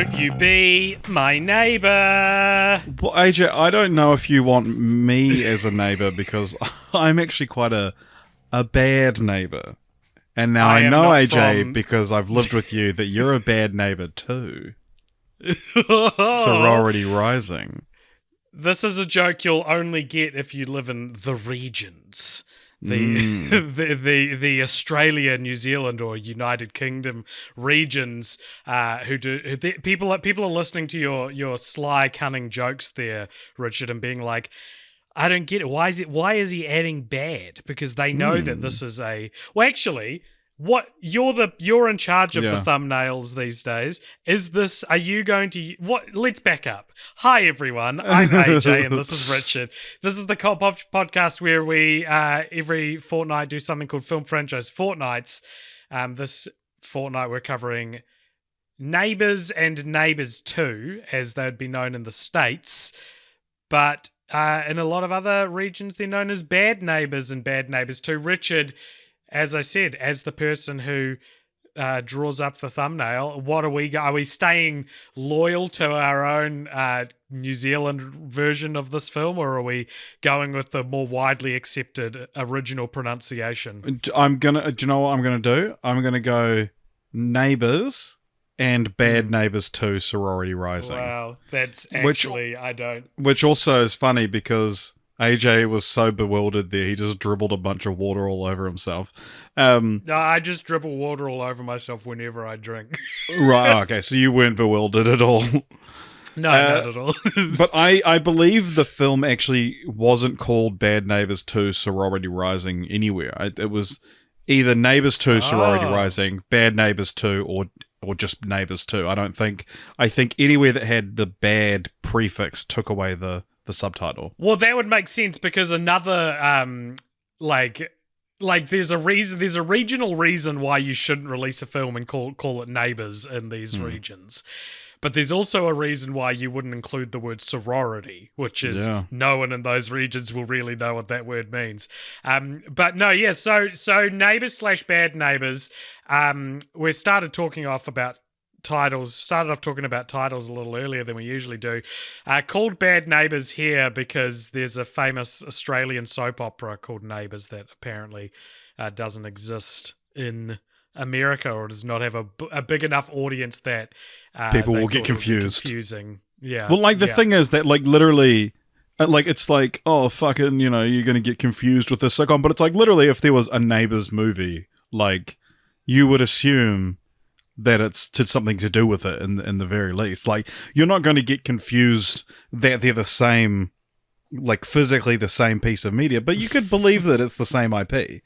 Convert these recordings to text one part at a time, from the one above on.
Won't you be my neighbour? Well, AJ, I don't know if you want me as a neighbour because I'm actually quite a bad neighbour. And now I know, AJ, because I've lived with you, that you're a bad neighbour too. Sorority rising. This is a joke you'll only get if you live in the regions. The Australia, New Zealand, or United Kingdom regions, people are listening to your sly, cunning jokes there, Richard, and being like, I don't get it. Why is he adding bad? Because they know that this is actually. What you're in charge of the thumbnails these days. Is this? Are you going to? What? Let's back up. Hi everyone, I'm AJ and this is Richard. This is the Cult Pop podcast where we every fortnight do something called Film Franchise Fortnights. This fortnight we're covering Neighbours and Neighbours 2, as they'd be known in the States, but in a lot of other regions they're known as Bad Neighbours and Bad Neighbours 2. Richard, as I said, as the person who draws up the thumbnail, what are we staying loyal to our own New Zealand version of this film, or are we going with the more widely accepted original pronunciation? Do you know what I'm gonna do? I'm gonna go Neighbours and Bad Neighbours 2 Sorority Rising. Wow, that's actually Which also is funny because AJ was so bewildered there, he just dribbled a bunch of water all over himself. No, I just dribble water all over myself whenever I drink. Right, okay, so you weren't bewildered at all. No, not at all. But I believe the film actually wasn't called Bad Neighbours 2 Sorority Rising anywhere. It was either Neighbours 2 Sorority Rising, Bad Neighbours 2, or just Neighbours 2. I think anywhere that had the bad prefix took away the subtitle. Well, that would make sense because another there's a regional reason why you shouldn't release a film and call it Neighbours in these regions. But there's also a reason why you wouldn't include the word sorority, which is no one in those regions will really know what that word means. But no, yeah, so Neighbours / Bad Neighbours, we started talking off about titles a little earlier than we usually do. Called Bad Neighbours here because there's a famous Australian soap opera called Neighbours that apparently doesn't exist in America, or does not have a big enough audience that people will get confused. Confusing. Yeah. Well, the thing is that literally, it's like, oh, fucking, you're going to get confused with this sitcom, but it's like literally if there was a Neighbours movie, you would assume that it's something to do with it in the very least. You're not going to get confused that they're the same, physically the same piece of media, but you could believe that it's the same IP.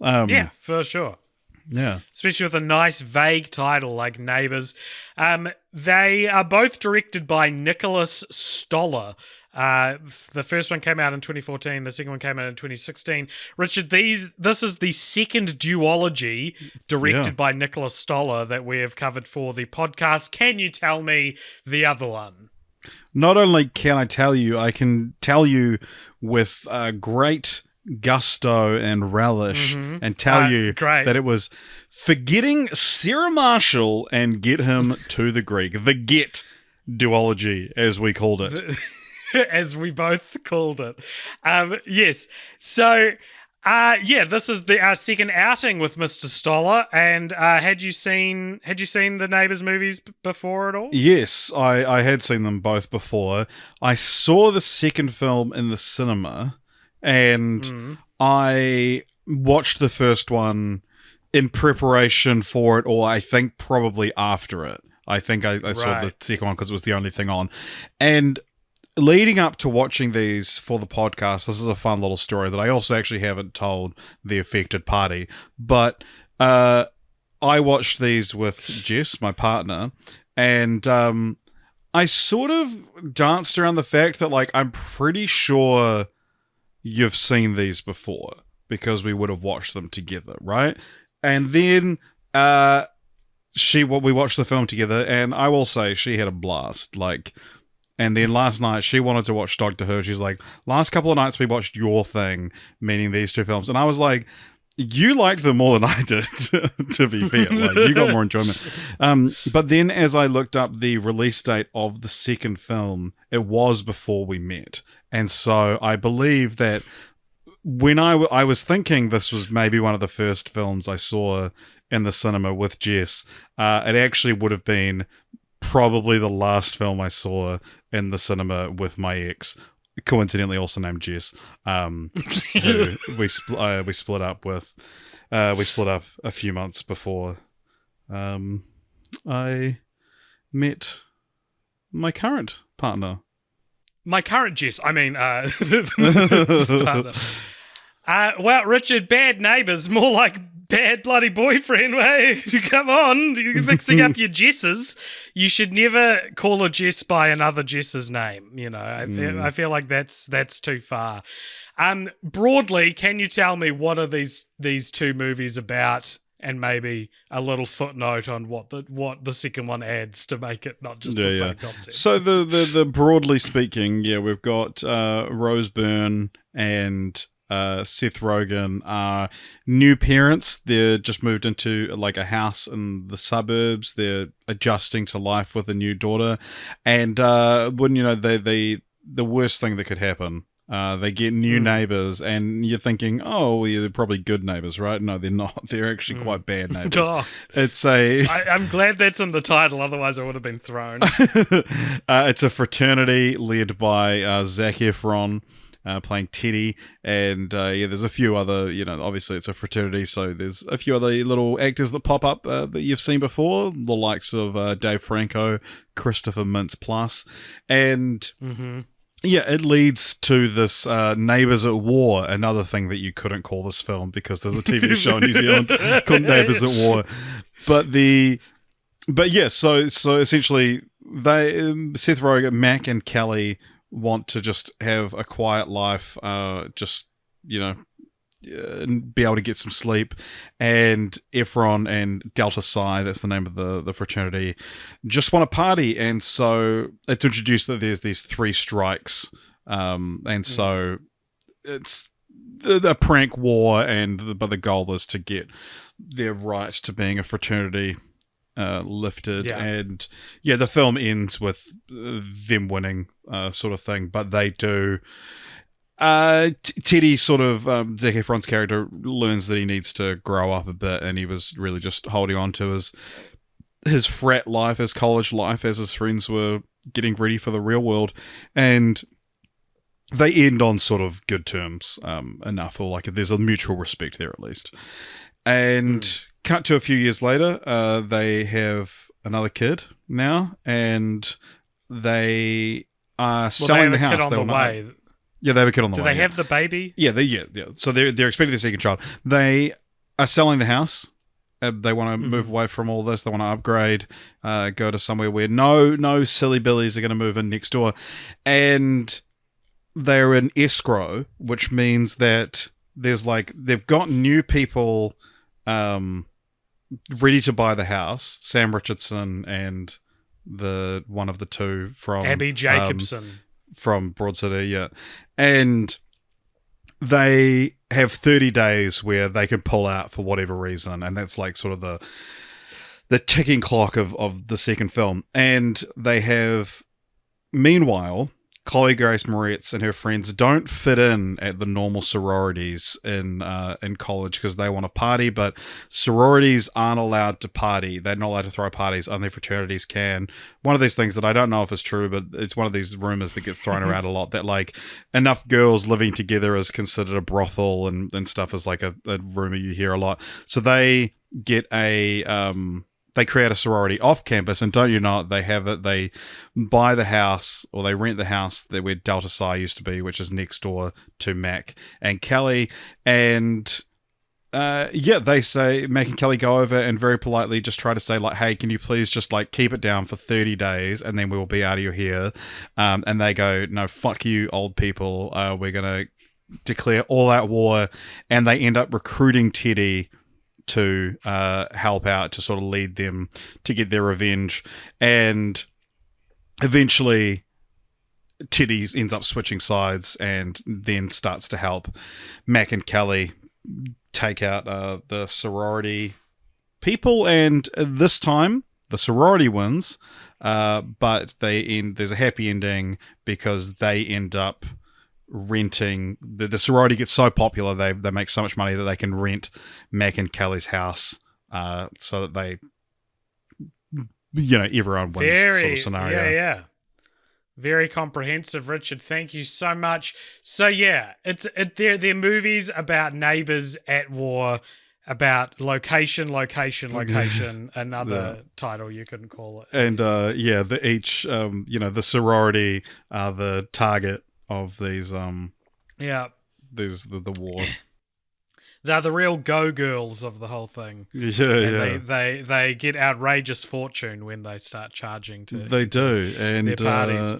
Yeah, for sure. Yeah. Especially with a nice vague title like Neighbours. They are both directed by Nicholas Stoller. The first one came out in 2014. The second one came out in 2016. Richard, this is the second duology directed by Nicholas Stoller that we have covered for the podcast. Can you tell me the other one? Not only can I tell you, I can tell you with great gusto and relish and tell you that it was Forgetting Sarah Marshall and Get Him to the Greek. The Get duology, as we called it. As we both called it. Yes. So, this is our second outing with Mr. Stoller. And had you seen the Neighbours movies before at all? Yes, I had seen them both before. I saw the second film in the cinema, and I watched the first one in preparation for it, or I think probably after it. I think I saw the second one because it was the only thing on. And leading up to watching these for the podcast, this is a fun little story that I also actually haven't told the affected party, but I watched these with Jess, my partner, and I sort of danced around the fact that I'm pretty sure you've seen these before because we would have watched them together, right? And then we watched the film together, and I will say she had a blast. And then last night she wanted to watch Doctor Who. She's like, last couple of nights we watched your thing, meaning these two films. And I was like, You liked them more than I did, to be fair. Like, you got more enjoyment. But then as I looked up the release date of the second film, it was before we met. And so I believe that when I was thinking this was maybe one of the first films I saw in the cinema with Jess, it actually would have been probably the last film I saw in the cinema with my ex, coincidentally also named Jess, who we split up with. We split up a few months before I met my current partner. My current Jess, I mean, partner. Well, Richard, Bad Neighbours, more like bad bloody boyfriend. Hey, come on, you're mixing up your Jesses. You should never call a Jess by another Jess's name. You know, I feel like that's too far. Broadly, can you tell me what are these two movies about, and maybe a little footnote on what the second one adds to make it not just the same concept? So the broadly speaking, we've got Rose Byrne and Seth Rogen are new parents. They're just moved into like a house in the suburbs. They're adjusting to life with a new daughter, and wouldn't you know, the worst thing that could happen. They get new neighbors, and you're thinking, oh, yeah, they're probably good neighbors, right? No, they're not. They're actually quite bad neighbors. Oh, I'm glad that's in the title, otherwise I would have been thrown. It's a fraternity led by Zac Efron, playing Teddy, and there's a few other, obviously it's a fraternity, so there's a few other little actors that pop up that you've seen before, the likes of Dave Franco, Christopher Mintz-Plasse, and it leads to this Neighbours at War, another thing that you couldn't call this film because there's a TV show in New Zealand called Neighbours at War. So essentially, Seth Rogen, Mac, and Kelly want to just have a quiet life, be able to get some sleep, and Efron and Delta Psi, that's the name of the fraternity, just want to party, and so it's introduced that there's these three strikes, and so it's the prank war, but the goal is to get their right to being a fraternity lifted, and the film ends with them winning, sort of thing, but they do. Teddy sort of, Zac Efron's character learns that he needs to grow up a bit, and he was really just holding on to his frat life, his college life, as his friends were getting ready for the real world, and they end on sort of good terms, enough, or like there's a mutual respect there at least. And cut to a few years later, they have another kid now, and they are selling the house. Kid on the way. Yeah, they have a kid on the way. Do they have the baby? Yeah, So they're expecting their second child. They are selling the house. They want to move away from all this. They want to upgrade, go to somewhere where no silly billies are going to move in next door. And they're in escrow, which means that there's they've got new people ready to buy the house. Sam Richardson and the one of the two from Abby Jacobson. From Broad City, and they have 30 days where they can pull out for whatever reason, and that's like sort of the ticking clock of the second film. And they have, meanwhile, Chloe Grace Moretz and her friends don't fit in at the normal sororities in college because they want to party, but sororities aren't allowed to party. They're not allowed to throw parties. Only fraternities can. One of these things that I don't know if it's true, but it's one of these rumors that gets thrown around a lot, that like enough girls living together is considered a brothel, and stuff is like a rumor you hear a lot. So they get they create a sorority off campus, and don't you know it, they buy the house, or they rent the house where Delta Psi used to be, which is next door to Mac and Kelly, and they say, Mac and Kelly go over and very politely just try to say like, hey, can you please just like keep it down for 30 days and then we will be out of your hair, and they go, no, fuck you old people, we're gonna declare all out war, and they end up recruiting Teddy to help out, to sort of lead them to get their revenge. And eventually Teddy ends up switching sides and then starts to help Mac and Kelly take out the sorority people, and this time the sorority wins, but there's a happy ending because they end up renting the sorority gets so popular they make so much money that they can rent Mac and Kelly's house, so that they, everyone wins sort of scenario. Yeah. Very comprehensive, Richard. Thank you so much. So yeah, they're movies about neighbors at war, about location. Another title you can call it. And the sorority are the target of these the war. They're the real go-girls of the whole thing. They get outrageous fortune when they start charging to They do. And their parties.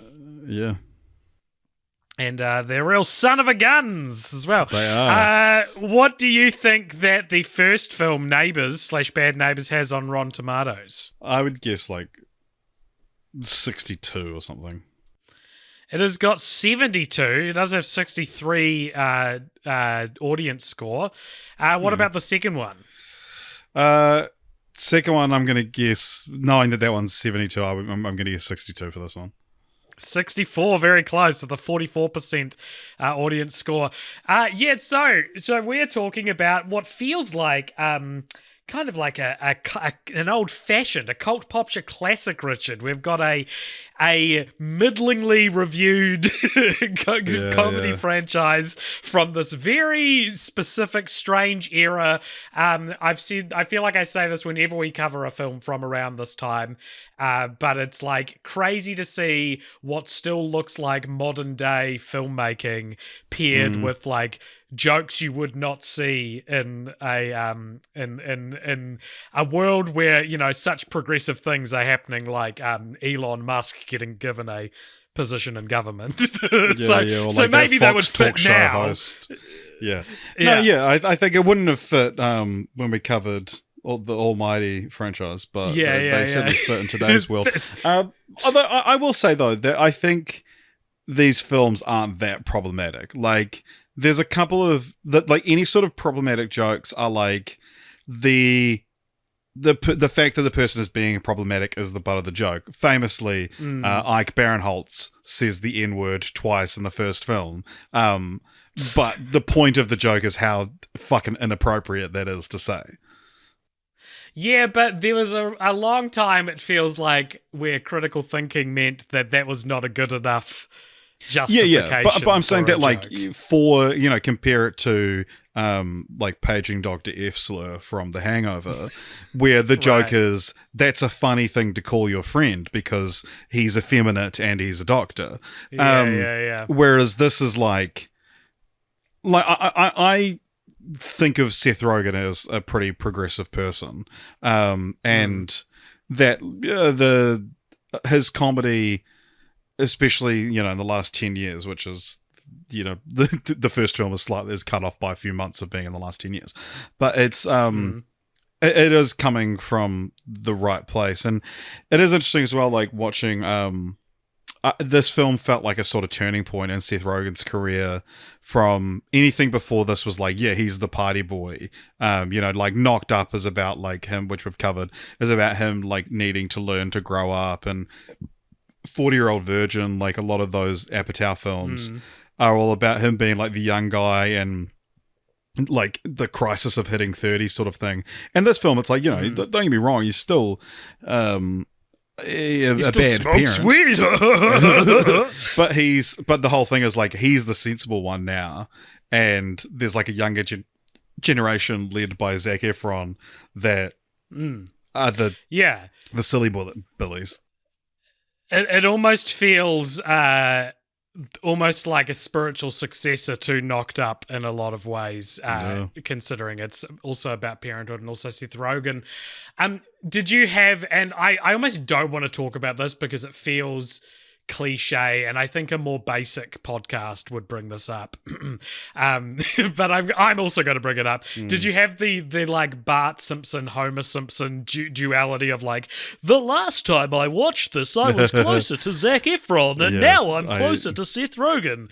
And they're real son of a guns as well. They are. What do you think that the first film, Neighbours / Bad Neighbours, has on Rotten Tomatoes? I would guess like 62 or something. It has got 72. It does have 63 audience score. What about the second one? Second one, I'm going to guess, knowing that one's 72, I'm going to guess 62 for this one. 64, very close with a 44% audience score. So we're talking about what feels like kind of like an old-fashioned, a cult popture classic, Richard. We've got a middlingly reviewed comedy franchise from this very specific, strange era. I feel like I say this whenever we cover a film from around this time, but it's like crazy to see what still looks like modern day filmmaking paired with like jokes you would not see in a in a world where such progressive things are happening, like Elon Musk getting given a position in government. So maybe that would fit now. Host. I think it wouldn't have fit when we covered the Almighty franchise, but they certainly fit in today's world. Although I will say though that I think these films aren't that problematic. Like, there's a couple of like any sort of problematic jokes are like the fact that the person is being problematic is the butt of the joke. Famously, Ike Barinholtz says the N-word twice in the first film. But the point of the joke is how fucking inappropriate that is to say. Yeah, but there was a long time, it feels like, where critical thinking meant that was not a good enough justification. But I'm saying that, like, joke. Compare it to like paging Dr. F-slur from The Hangover, where the joke is that's a funny thing to call your friend because he's effeminate and he's a doctor. Whereas this is like I think of Seth Rogen as a pretty progressive person, and that his comedy, especially in the last 10 years, which is the first film is cut off by a few months of being in the last 10 years, but it's it is coming from the right place. And it is interesting as well, like watching this film felt like a sort of turning point in Seth Rogen's career. From anything before this was like, he's the party boy. Like Knocked Up is about like him, which we've covered, is about him like needing to learn to grow up, and 40-Year-Old Virgin, like a lot of those Apatow films are all about him being like the young guy and like the crisis of hitting 30 sort of thing. And this film, it's like, don't get me wrong, he's still a bad parent. Weed. but the whole thing is like he's the sensible one now, and there's like a younger generation led by Zac Efron that are the silly billies. It almost feels almost like a spiritual successor to Knocked Up in a lot of ways, considering it's also about parenthood and also Seth Rogen. Did you have, and I almost don't want to talk about this because it feels cliche, and I think a more basic podcast would bring this up. But I'm also going to bring it up. Did you have the like Bart Simpson, Homer Simpson duality of like, the last time I watched this, I was closer to Zac Efron, and now I'm closer to Seth Rogen?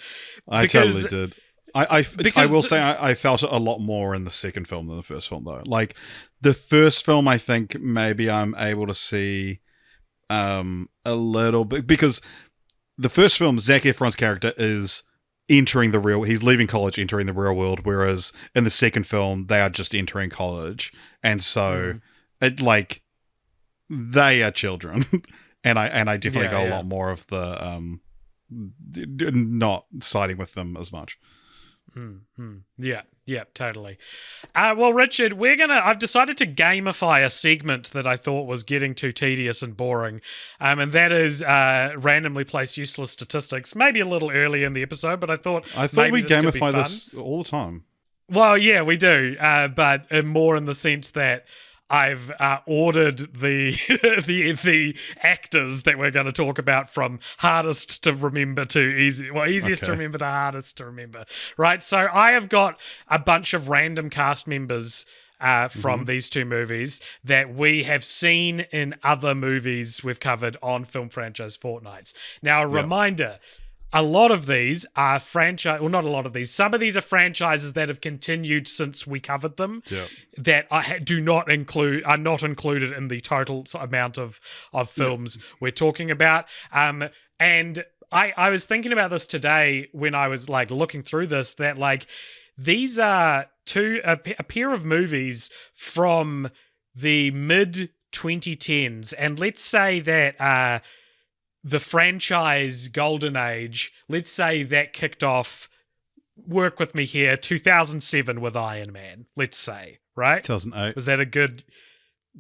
I totally did. I will say I felt it a lot more in the second film than the first film, though. Like, the first film, I think maybe I'm able to see a little bit, because the first film, Zac Efron's character is he's leaving college, entering the real world, whereas in the second film, they are just entering college. And so, they are children. and I definitely got a lot more of the, not siding with them as much. Yeah, totally. Well, Richard, I've decided to gamify a segment that I thought was getting too tedious and boring, and that is randomly place useless statistics. Maybe a little early in the episode, but I thought we gamify this all the time. Well, yeah, we do, but more in the sense that I've ordered the the actors that we're going to talk about from hardest to remember to easy. Well, easiest to remember to hardest to remember. Right. So I have got a bunch of random cast members from these two movies that we have seen in other movies we've covered on Film Franchise Fortnights. Now, a reminder. A lot of these are not a lot of these. Some of these are franchises that have continued since we covered them. That are not included in the total amount of films we're talking about. And I was thinking about this today when I was like looking through this. That like these are a pair of movies from the mid 2010s, and let's say that. The franchise golden age, let's say that kicked off, work with me here, 2007 with Iron Man, let's say, right? 2008. Was that a good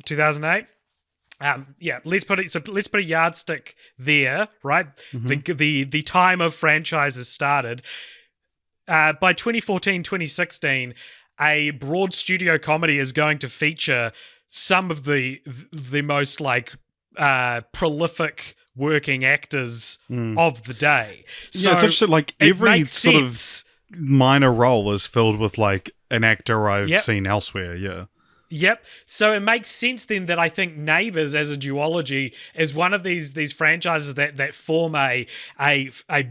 2008? Yeah, let's put a yardstick there, right? The time of franchises started. By 2014, 2016, a broad studio comedy is going to feature some of the most like prolific working actors of the day. So it's interesting, like every sort of minor role is filled with like an actor I've seen elsewhere. Yep. So it makes sense then that I think Neighbours as a duology is one of these franchises that form a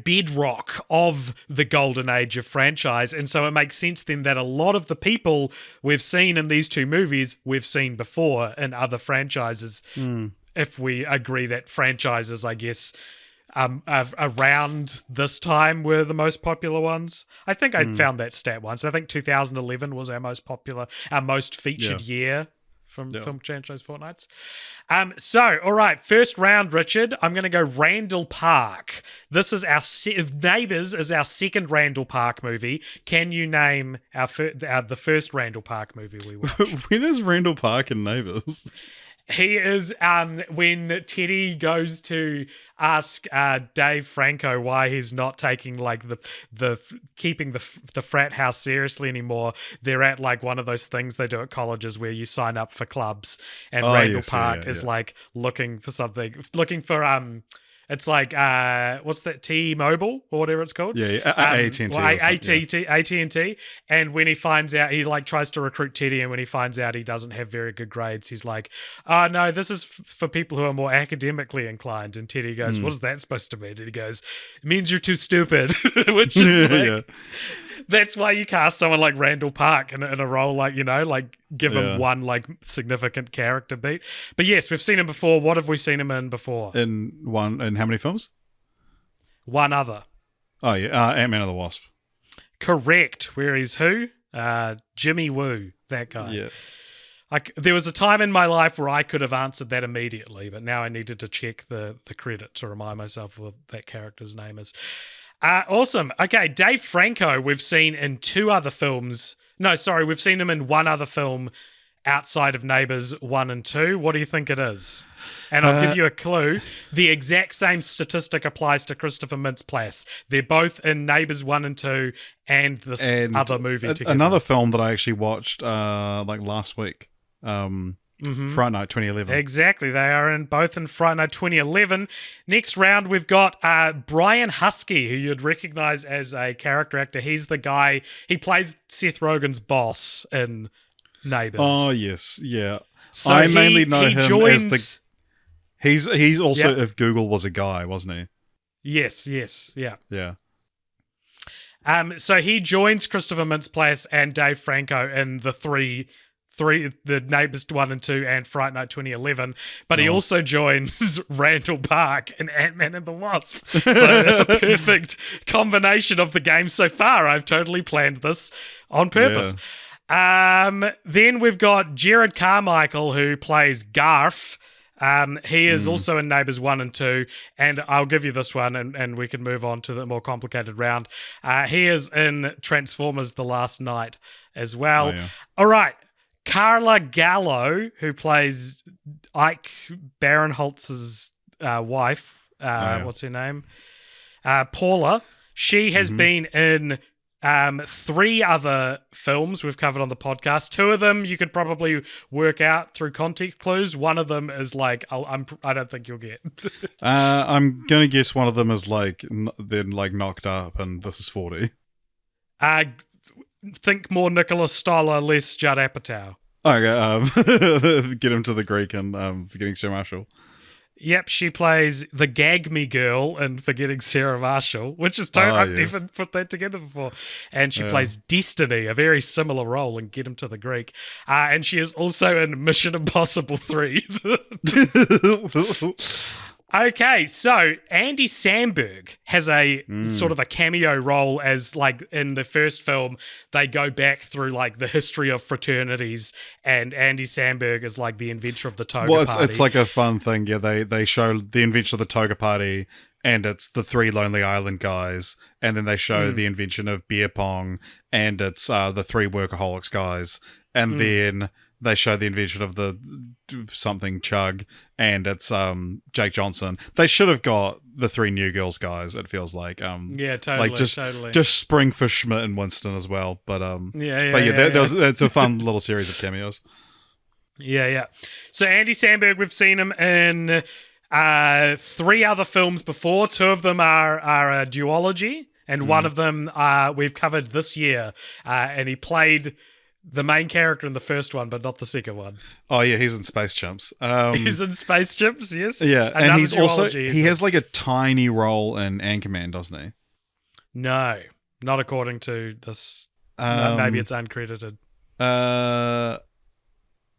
bedrock of the golden age of franchise. And so it makes sense then that a lot of the people we've seen in these two movies we've seen before in other franchises. If we agree that franchises, I guess, around this time were the most popular ones. I think I found that stat once. I think 2011 was our most popular, our most featured year from Film Franchise Fortnights. So, all right, first round, Richard. I'm going to go Randall Park. This is Neighbours is our second Randall Park movie. Can you name the first Randall Park movie we watched? When is Randall Park in Neighbours? He is when Teddy goes to ask Dave Franco why he's not taking like the keeping the frat house seriously anymore. They're at like one of those things they do at colleges where you sign up for clubs, and Randall Park is like looking for it's like what's that, T-Mobile or whatever it's called? AT&T. AT&T. And when he finds out, he like tries to recruit Teddy, and when he finds out he doesn't have very good grades, he's like, "Oh no, this is for people who are more academically inclined." And Teddy goes, "What is that supposed to mean?" And he goes, "It means you're too stupid," which is like. That's why you cast someone like Randall Park in a role like, like give him one like significant character beat. But yes, we've seen him before. What have we seen him in before? In how many films? One other. Oh yeah, Ant-Man and the Wasp. Correct. Where he's who? Jimmy Woo, that guy. Yeah. There was a time in my life where I could have answered that immediately, but now I needed to check the credit to remind myself what that character's name is. Awesome. Okay, Dave Franco we've seen in two other films. No, sorry, we've seen him in one other film outside of Neighbours 1 and 2. What do you think it is? And I'll give you a clue. The exact same statistic applies to Christopher Mintz-Plasse. They're both in Neighbours 1 and 2 and this other movie together. Another film that I actually watched like last week. Fright Night 2011. Exactly. They are both in Fright Night 2011. Next round, we've got Brian Husky, who you'd recognize as a character actor. He's the guy, he plays Seth Rogen's boss in Neighbours. Oh, yes. Yeah. So I mainly know him as the... He's also If Google Was a Guy, wasn't he? Yes. Yeah. Yeah. So he joins Christopher Mintz-Plasse and Dave Franco in the Neighbours 1 and 2 and Fright Night 2011, but he also joins Randall Park in Ant-Man and the Wasp. So a perfect combination of the game so far. I've totally planned this on purpose. Then we've got Jared Carmichael, who plays Garth. He is also in Neighbours 1 and 2, and I'll give you this one, and we can move on to the more complicated round. He is in Transformers The Last Night as well. All right. Carla Gallo, who plays Ike Barinholtz's wife, what's her name? Paula. She has been in 3 other films we've covered on the podcast. 2 of them you could probably work out through context clues. One of them is like I don't think you'll get. I'm gonna guess one of them is like they're like knocked up, and this is 40. Think more Nicholas Stoller, less Judd Apatow. Okay, get him to the Greek and Forgetting Sarah Marshall. Yep, she plays the Gag Me girl in Forgetting Sarah Marshall, which is totally, I've never put that together before. And she plays Destiny, a very similar role in Get Him to the Greek. And she is also in Mission Impossible 3. Okay, so Andy Samberg has a sort of a cameo role as, like, in the first film, they go back through, like, the history of fraternities, and Andy Samberg is, like, the inventor of the toga party. It's like a fun thing. Yeah, they show the invention of the toga party, and it's the 3 Lonely Island guys, and then they show the invention of beer pong, and it's the 3 workaholics guys, and then they show the invention of the something chug, and it's Jake Johnson. They should have got the 3 New Girls guys, it feels like. Yeah, totally. Like just spring for Schmidt and Winston as well. But it's a fun little series of cameos. Yeah. So Andy Samberg, we've seen him in 3 other films before. 2 of them are a duology, and one of them we've covered this year. And he played the main character in the first one, but not the second one. Oh yeah, he's in Space Chimps. He's in Space Chimps, yes. Yeah, and he's also he has like a tiny role in Anchorman, doesn't he? No, not according to this. Maybe it's uncredited. I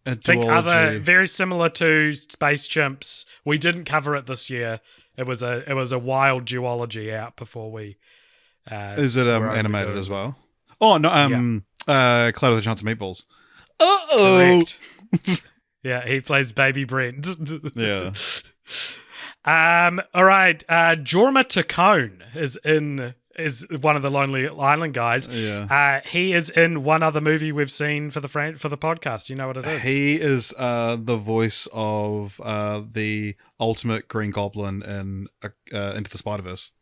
think other very similar to Space Chimps. We didn't cover it this year. It was a wild duology out before we. Is it animated as well? Oh no, Cloud with a Chance of Meatballs. Correct. Yeah, he plays Baby Brent. Yeah. All right. Jorma Taccone is one of the Lonely Island guys. Yeah. He is in one other movie we've seen for the podcast. You know what it is? He is the voice of the ultimate Green Goblin in Into the Spider-Verse.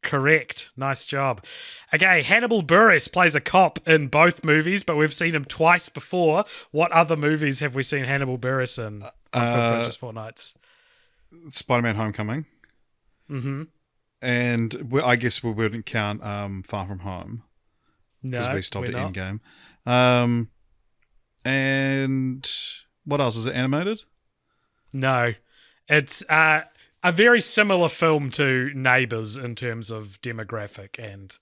Correct. Nice job. Okay, Hannibal Buress plays a cop in both movies, but we've seen him twice before. What other movies have we seen Hannibal Buress in? Just Fortnights. Spider-Man: Homecoming. Mm-hmm. And I guess we wouldn't count Far From Home. No, because we stopped at not. Endgame. And what else? Is it animated? No. It's a very similar film to Neighbours in terms of demographic, and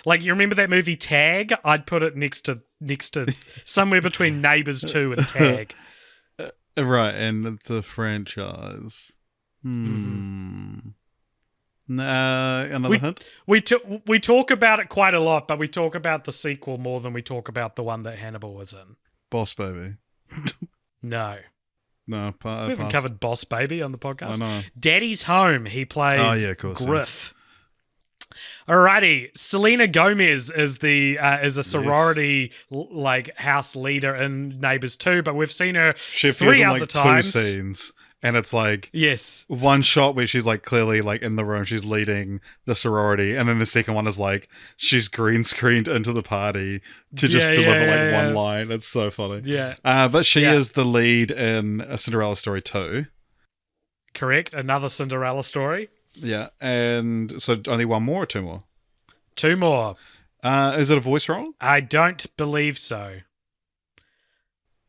like, you remember that movie Tag? I'd put it next to somewhere between Neighbours 2 and Tag. Right, and it's a franchise. Another hint? We talk about it quite a lot, but we talk about the sequel more than we talk about the one that Hannibal was in. Boss Baby. No. No, we haven't covered Boss Baby on the podcast. I know. Daddy's Home. He plays of course, Griff. Yeah. Alrighty, Selena Gomez is a sorority like house leader in Neighbours 2, but we've seen her she 3 in other like times. 2 scenes, and it's like one shot where she's like clearly like in the room, she's leading the sorority, and then the second one is like she's green screened into the party to just deliver one line. It's so funny. Yeah, but she is the lead in A Cinderella Story 2. Correct, another Cinderella story. Yeah, and so only 1 more or 2 more? 2 more. Is it a voice role? I don't believe so.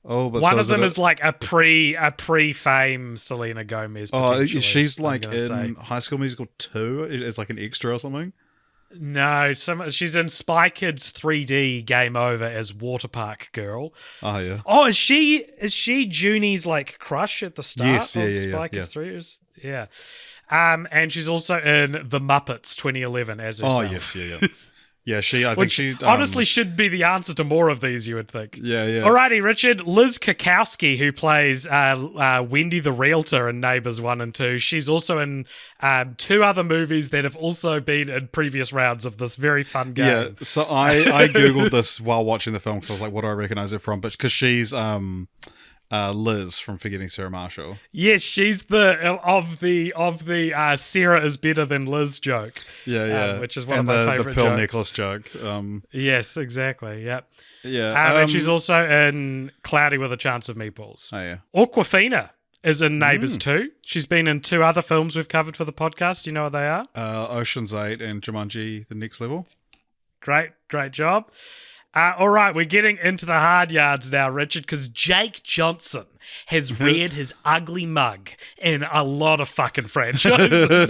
Oh, but one of them is like a pre-fame Selena Gomez. Oh, she's like in High School Musical 2. It's like an extra or something. No, she's in Spy Kids 3D Game Over as Waterpark Girl. Oh yeah. Oh, is she Junie's like crush at the start Yes. Yeah. of Yeah. Yeah. Spy Yeah. Kids 3? Yeah. And she's also in The Muppets 2011 as herself. Oh yes. Yeah. Yeah. Yeah. I think Which she honestly should be the answer to more of these, you would think. Yeah. Yeah. Alrighty, Richard. Liz Kakowski, who plays Wendy the Realtor in Neighbours 1 and 2. She's also in two other movies that have also been in previous rounds of this very fun game. Yeah. So I googled this while watching the film because I was like, what do I recognize it from? But because she's Liz from Forgetting Sarah Marshall. Yes, she's the of the Sarah is better than Liz joke. Yeah. Which is one of my favorite the pearl jokes. necklace joke. Yes, exactly. Yep. Yeah. And she's also in Cloudy with a Chance of Meatballs. Oh yeah. Awkwafina is in Neighbours 2. She's been in two other films we've covered for the podcast. Do you know what they are? Ocean's 8 and Jumanji: The Next Level. Great job. All right, we're getting into the hard yards now, Richard, because Jake Johnson has reared his ugly mug in a lot of fucking franchises.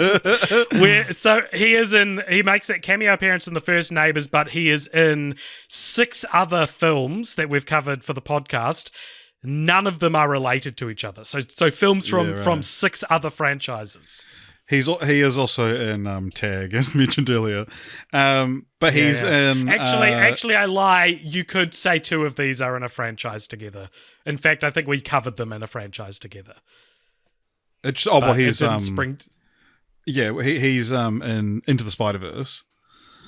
He makes that cameo appearance in the first Neighbours, but he is in 6 other films that we've covered for the podcast. None of them are related to each other. So films from 6 other franchises. He is also in Tag, as mentioned earlier, but he's in. Actually, I lie. You could say 2 of these are in a franchise together. In fact, I think we covered them in a franchise together. He's Spring. Yeah, he's in Into the Spider-Verse.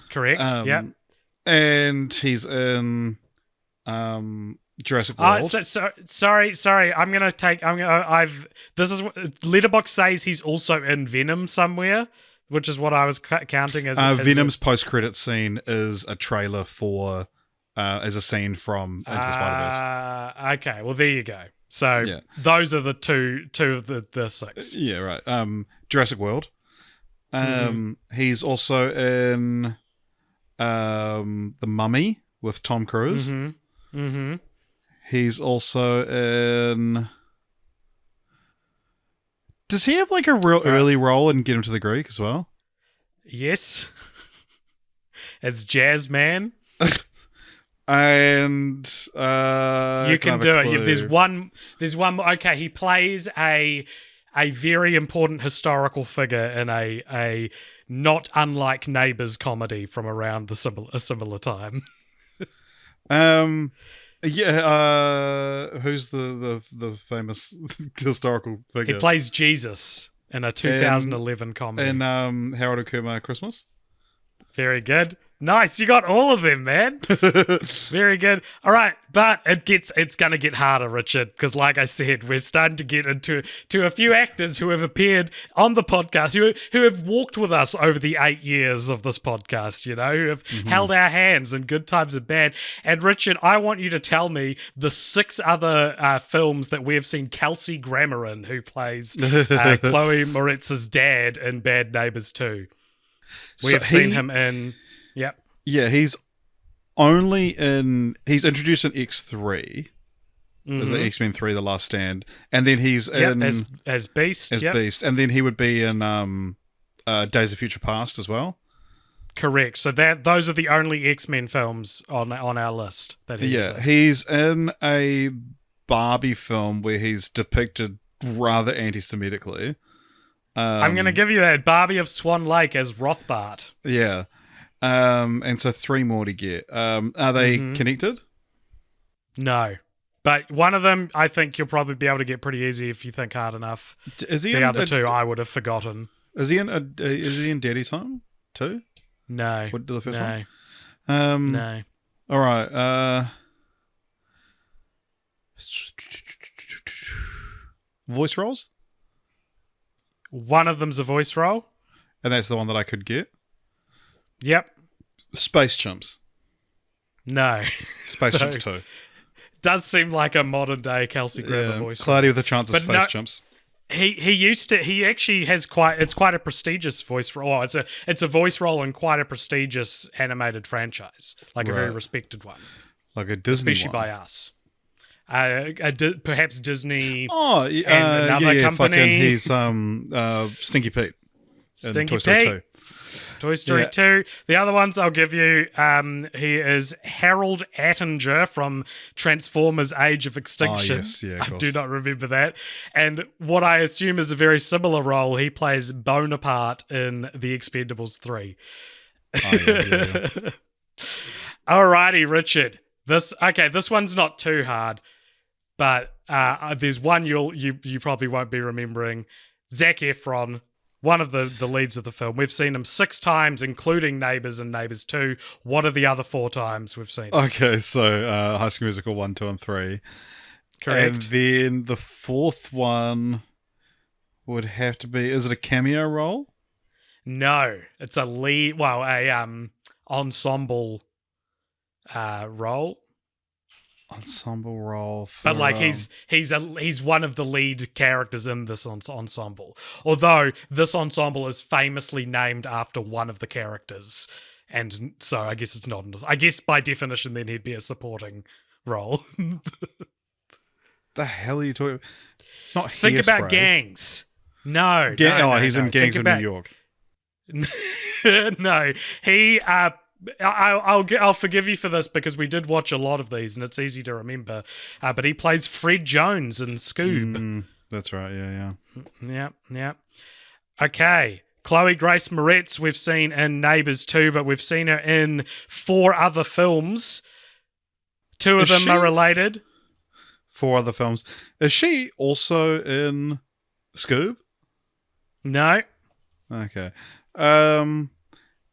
Correct. Yeah. And he's in Jurassic World. Sorry. This is what Letterboxd says he's also in Venom somewhere, which is what I was counting as. Venom's post-credit scene is a trailer for, as a scene from Into the Spider-Verse. Okay, well there you go. So those are the two of the 6. Yeah, right. Jurassic World. He's also in The Mummy with Tom Cruise. He's also in. Does he have like a real early role in Get Him to the Greek as well? Yes. As Jazz Man. And you can do it. There's one. Okay, he plays a very important historical figure in a not unlike Neighbours comedy from around a similar time. Who's the famous historical figure? He plays Jesus in a 2011 comedy. In Harold and Kumar Christmas. Very good. Nice, you got all of them, man. Very good. All right, but it's going to get harder, Richard, because like I said, we're starting to get into a few actors who have appeared on the podcast, who have walked with us over the 8 years of this podcast, who have held our hands in good times and bad. And Richard, I want you to tell me the 6 other films that we have seen Kelsey Grammer in, who plays Chloe Moretz's dad in Bad Neighbours 2. We have seen him in... Yep. Yeah, he's introduced in X3. As the X-Men 3, The Last Stand. And then he's in... As Beast. As Beast. And then he would be in Days of Future Past as well. Correct. So those are the only X-Men films on our list. He's in a Barbie film where he's depicted rather anti-Semitically. I'm going to give you that. Barbie of Swan Lake as Rothbart. Yeah. And so 3 more to get. Are they connected? No. But one of them, I think you'll probably be able to get pretty easy if you think hard enough. Is he the other 2, I would have forgotten. Is he in Daddy's Home too? No. What did the first one? No. All right. Voice roles? One of them's a voice role. And that's the one that I could get? Yep. Space Chimps. No. Space Chimps 2. Does seem like a modern day Kelsey Grammer voice. Cloudy with a Chance of Space Chimps. He actually has quite a prestigious voice role. Well, it's a voice role in quite a prestigious animated franchise, like a very respected one, like a Disney, especially by us. Perhaps Disney. Oh, and another company. He's Stinky Pete. in Stinky Toy Story Pete. 2. Toy Story 2. The other ones I'll give you, he is Harold Attinger from Transformers Age of Extinction. Oh, yes, yeah, of I course. do not remember that. And what I assume is a very similar role, he plays Bonaparte in The Expendables 3. Oh, yeah. Alrighty, Richard. This one's not too hard, but there's one you probably won't be remembering. Zac Efron, one of the leads of the film. We've seen him 6 times, including Neighbours and Neighbours 2. What are the other 4 times we've seen him? Okay, so High School Musical 1, 2, and 3. Correct. And then the 4th one would have to be, is it a cameo role? No, it's a lead, ensemble role. Ensemble role for, But like he's one of the lead characters in this ensemble. Although this ensemble is famously named after one of the characters, and so I guess it's not. I guess by definition, then he'd be a supporting role. the hell are you talking? It's not. Think Hairspray. about Gangs. No, he's in Gangs of New York. No, he. I'll forgive you for this because we did watch a lot of these and it's easy to remember. But he plays Fred Jones in Scoob. That's right. Yeah. Okay. Chloe Grace Moretz we've seen in Neighbours 2, but we've seen her in 4 other films. 2 of them are related. 4 other films. Is she also in Scoob? No. Okay.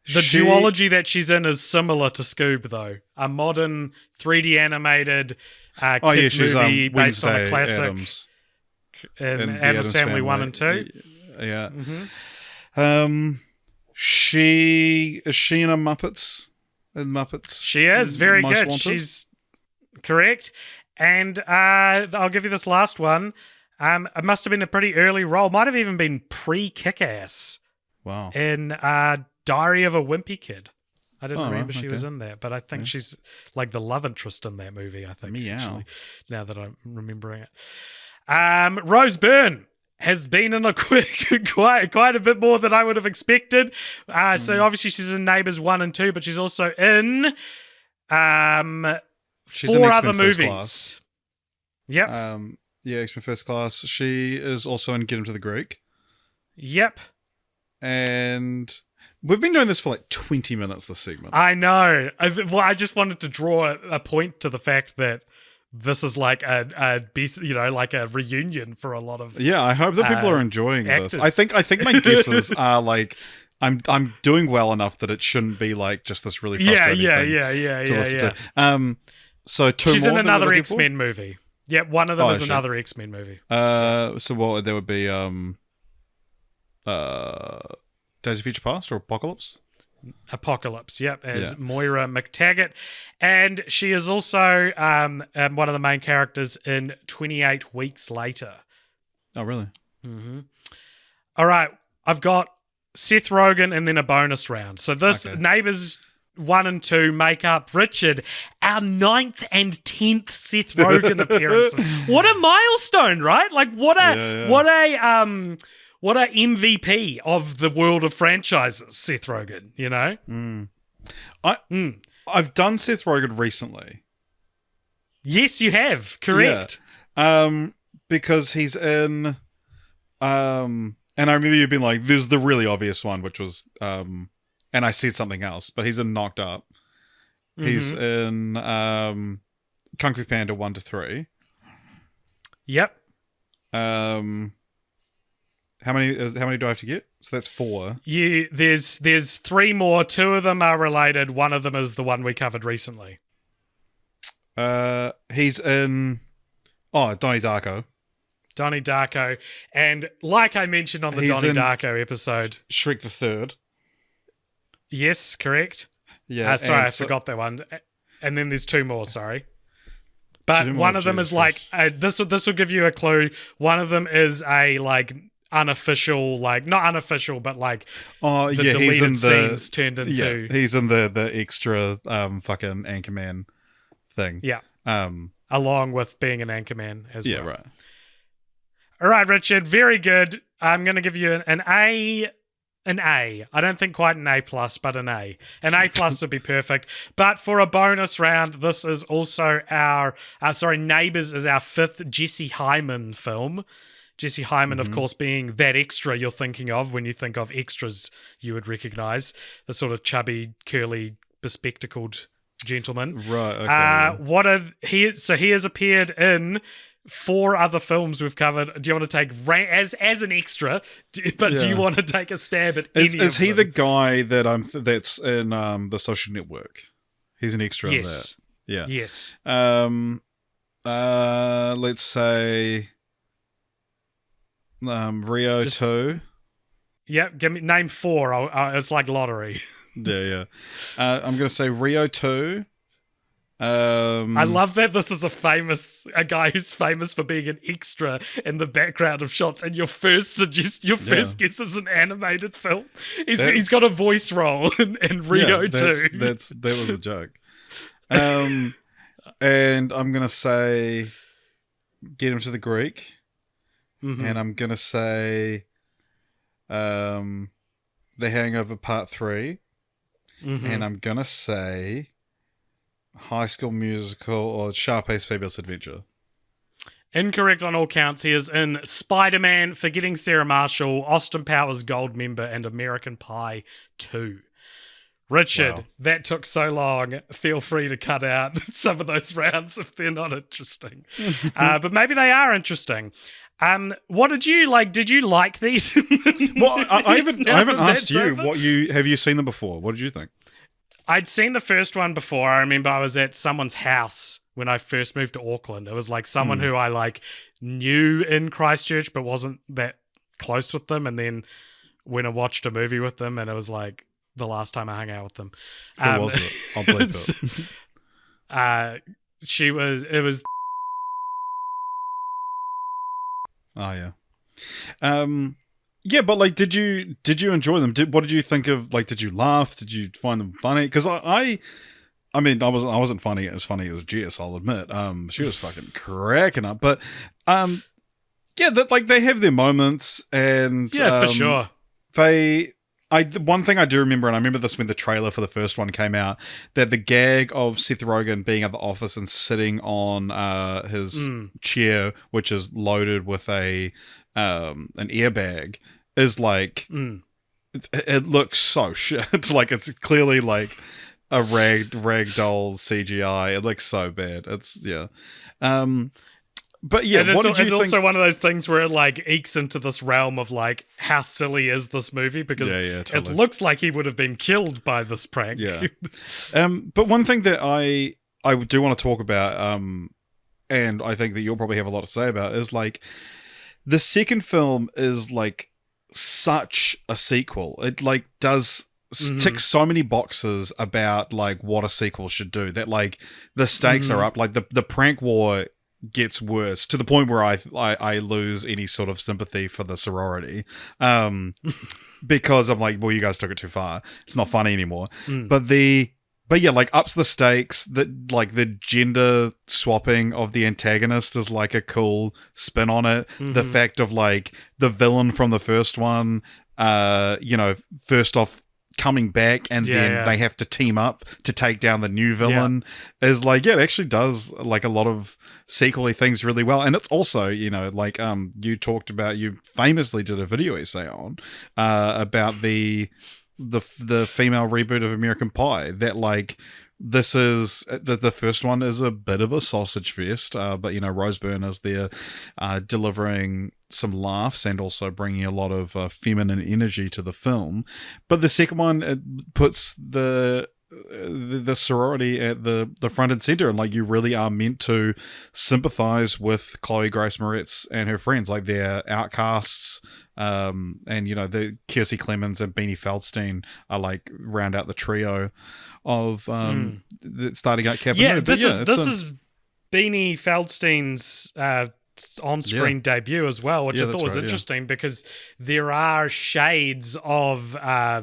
The duology that she's in is similar to Scoob, though. A modern 3D animated kids movie based on a classic. Addams. In Addams Family 1 and 2. Yeah. Mm-hmm. She in a Muppets? In Muppets? She is. Very good. Wanted? She's correct. And I'll give you this last one. It must have been a pretty early role. Might have even been pre-Kick-Ass. Wow. In Diary of a Wimpy Kid. I didn't remember right, she was in that, but I think she's like the love interest in that movie, I think. Meow. Actually, now that I'm remembering it. Rose Byrne has been in quite a bit more than I would have expected. So obviously she's in Neighbours 1 and 2, but she's also in 4 other movies. Yep. X-Men First Class. She is also in Get Him to the Greek. Yep. And we've been doing this for like 20 minutes this segment. I know. I just wanted to draw a point to the fact that this is like a reunion for a lot of. Yeah, I hope that people are enjoying actors. this. I think my guesses are like I'm doing well enough that it shouldn't be like just this really frustrating thing to listen to. So 2 She's more. in another X-Men movie. Yep, one of them is another X-Men movie. So what there would be Days of Future Past or Apocalypse? Yep, as Moira McTaggart. And she is also one of the main characters in 28 Weeks Later. Oh, really? Mm-hmm. All right, I've got Seth Rogen and then a bonus round. So this Neighbours 1 and 2 make up, Richard, our 9th and 10th Seth Rogen appearances. What a milestone, right? Like what a MVP of the world of franchises, Seth Rogen, you know? I've done Seth Rogen recently. Yes, you have. Correct. Yeah. Because he's in and I remember you being like, there's the really obvious one, which was and I said something else, but he's in Knocked Up. Mm-hmm. He's in Kung Fu Panda 1 to 3. Yep. How many do I have to get? So that's 4. There's 3 more. 2 of them are related. One of them is the one we covered recently. He's in Donnie Darko. Donnie Darko. And like I mentioned on the Donnie Darko episode, Shrek the Third. Yes, correct. Yeah. Sorry, I forgot that one. And then there's 2 more, sorry. But one of them is like this will give you a clue. One of them is a like unofficial, like not unofficial, but like the deleted scenes turned into. Yeah, he's in the extra fucking Anchorman thing. Yeah. Along with being an Anchorman as well. Yeah, right. All right, Richard, very good. I'm going to give you an A An A. I don't think quite an A plus, but an A. An A plus would be perfect. But for a bonus round, this is also Neighbours is our 5th Jesse Hyman film. Jesse Hyman, of course, being that extra you're thinking of when you think of extras you would recognise. The sort of chubby, curly, bespectacled gentleman. Right, okay. He has appeared in 4 other films we've covered. Do you want to take as an extra? Do you want to take a stab at any of them? Is he the guy that's in The Social Network? He's an extra in that. Yeah. Yes. Let's say Rio 2. Yep, name 4. It's like lottery. Yeah. I'm going to say Rio 2. I love that this is a guy who's famous for being an extra in the background of shots, and your first guess is an animated film. He's got a voice role in Rio 2. That was a joke. And I'm gonna say Get Him to the Greek, and I'm gonna say The Hangover Part 3, and I'm gonna say High School Musical or Sharpay's Fabulous Adventure. Incorrect on all counts. He is in Spider-Man, Forgetting Sarah Marshall, Austin Powers Goldmember, and American Pie 2. Richard, That took so long. Feel free to cut out some of those rounds if they're not interesting. But maybe they are interesting. What did you like? Did you like these? Well, I haven't asked you have you seen them before? What did you think? I'd seen the first one before. I remember I was at someone's house when I first moved to Auckland. It was like someone who I like knew in Christchurch but wasn't that close with them. And then when I watched a movie with them, and it was like the last time I hung out with them. Who was it? I'll believe it. It was. Oh, yeah. Yeah, but like, did you enjoy them? What did you think of? Like, did you laugh? Did you find them funny? Because I wasn't finding it as funny as Jess, I'll admit. She was fucking cracking up, but yeah, that like they have their moments, and for sure. One thing I do remember, and I remember this when the trailer for the first one came out, that the gag of Seth Rogen being at the office and sitting on his chair, which is loaded with an airbag, is like it looks so shit. Like it's clearly like a ragdoll CGI. It looks so bad. It's but yeah, and what did you think? It's also one of those things where it like ekes into this realm of like, how silly is this movie? Because totally. It looks like he would have been killed by this prank. Yeah. But one thing that I do want to talk about, and I think that you'll probably have a lot to say about, is like the second film is like such a sequel. It like does tick so many boxes about like what a sequel should do, that like the stakes are up. Like the prank war gets worse to the point where I lose any sort of sympathy for the sorority, because I'm like, well, you guys took it too far. It's not funny anymore. But yeah, like ups the stakes. That like the gender swapping of the antagonist is like a cool spin on it. The fact of like the villain from the first one, first off coming back and then they have to team up to take down the new villain is like, it actually does like a lot of sequel-y things really well. And it's also, like you talked about, you famously did a video essay on about the female reboot of American Pie, that like this is the first one is a bit of a sausage fest, but Rose Byrne is there delivering some laughs and also bringing a lot of feminine energy to the film. But the second one, it puts the sorority at the front and center, and like you really are meant to sympathize with Chloe Grace Moretz and her friends. Like they're outcasts, and the Kiersey Clemens and Beanie Feldstein are like round out the trio of starting out Cap. This is Beanie Feldstein's on-screen debut as well, which I thought was interesting because there are shades of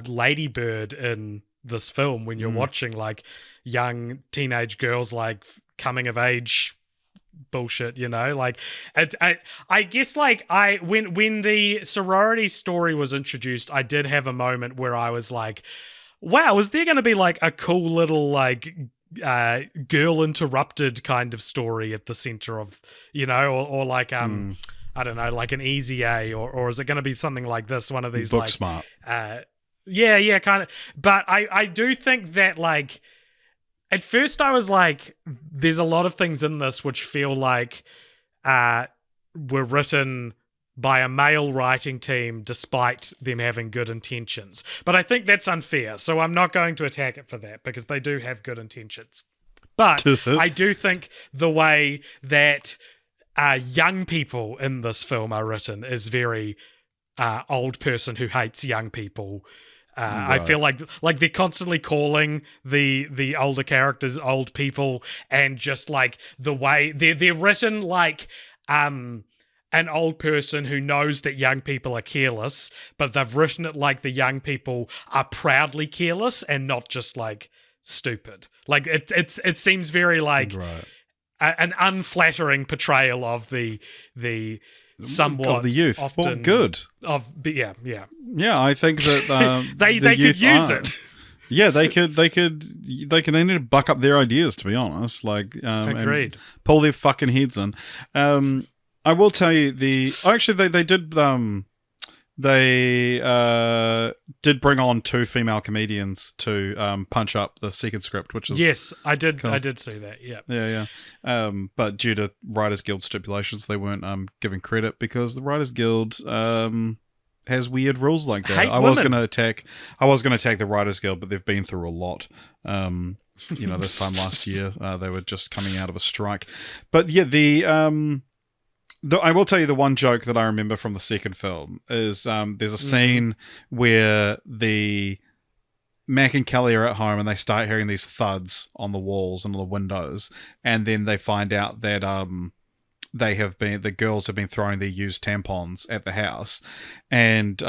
Lady Bird in this film when you're watching like young teenage girls like coming of age bullshit, like I guess like when the sorority story was introduced, I did have a moment where I was like, wow, is there going to be like a cool little like girl interrupted kind of story at the center of, or like I don't know, like an Easy A, or is it going to be something like this, one of these Book like smart. yeah, kind of. But I do think that like at first I was like, there's a lot of things in this which feel like were written by a male writing team despite them having good intentions. But I think that's unfair, so I'm not going to attack it for that because they do have good intentions. But I do think the way that young people in this film are written is very old person who hates young people. Right. I feel like they're constantly calling the older characters old people, and just like the way they're written like an old person who knows that young people are careless, but they've written it like the young people are proudly careless and not just like stupid. Like it seems very like Right. An unflattering portrayal of the somewhat of the youth. often Well, good. Yeah. Yeah, I think that they the could youth use are. it. Yeah, they need to buck up their ideas, to be honest. Like, Agreed. And pull their fucking heads in. I will tell you actually they did bring on 2 female comedians to punch up the second script, which is yes, I did. cool. I did see that. Yeah. Yeah. But due to Writers Guild stipulations, they weren't given credit because the Writers Guild has weird rules like that. I was going to attack the Writers Guild, but they've been through a lot. This time last year, they were just coming out of a strike. But yeah, I will tell you the one joke that I remember from the second film is there's a scene where the Mac and Kelly are at home and they start hearing these thuds on the walls and on the windows, and then they find out that the girls have been throwing their used tampons at the house, and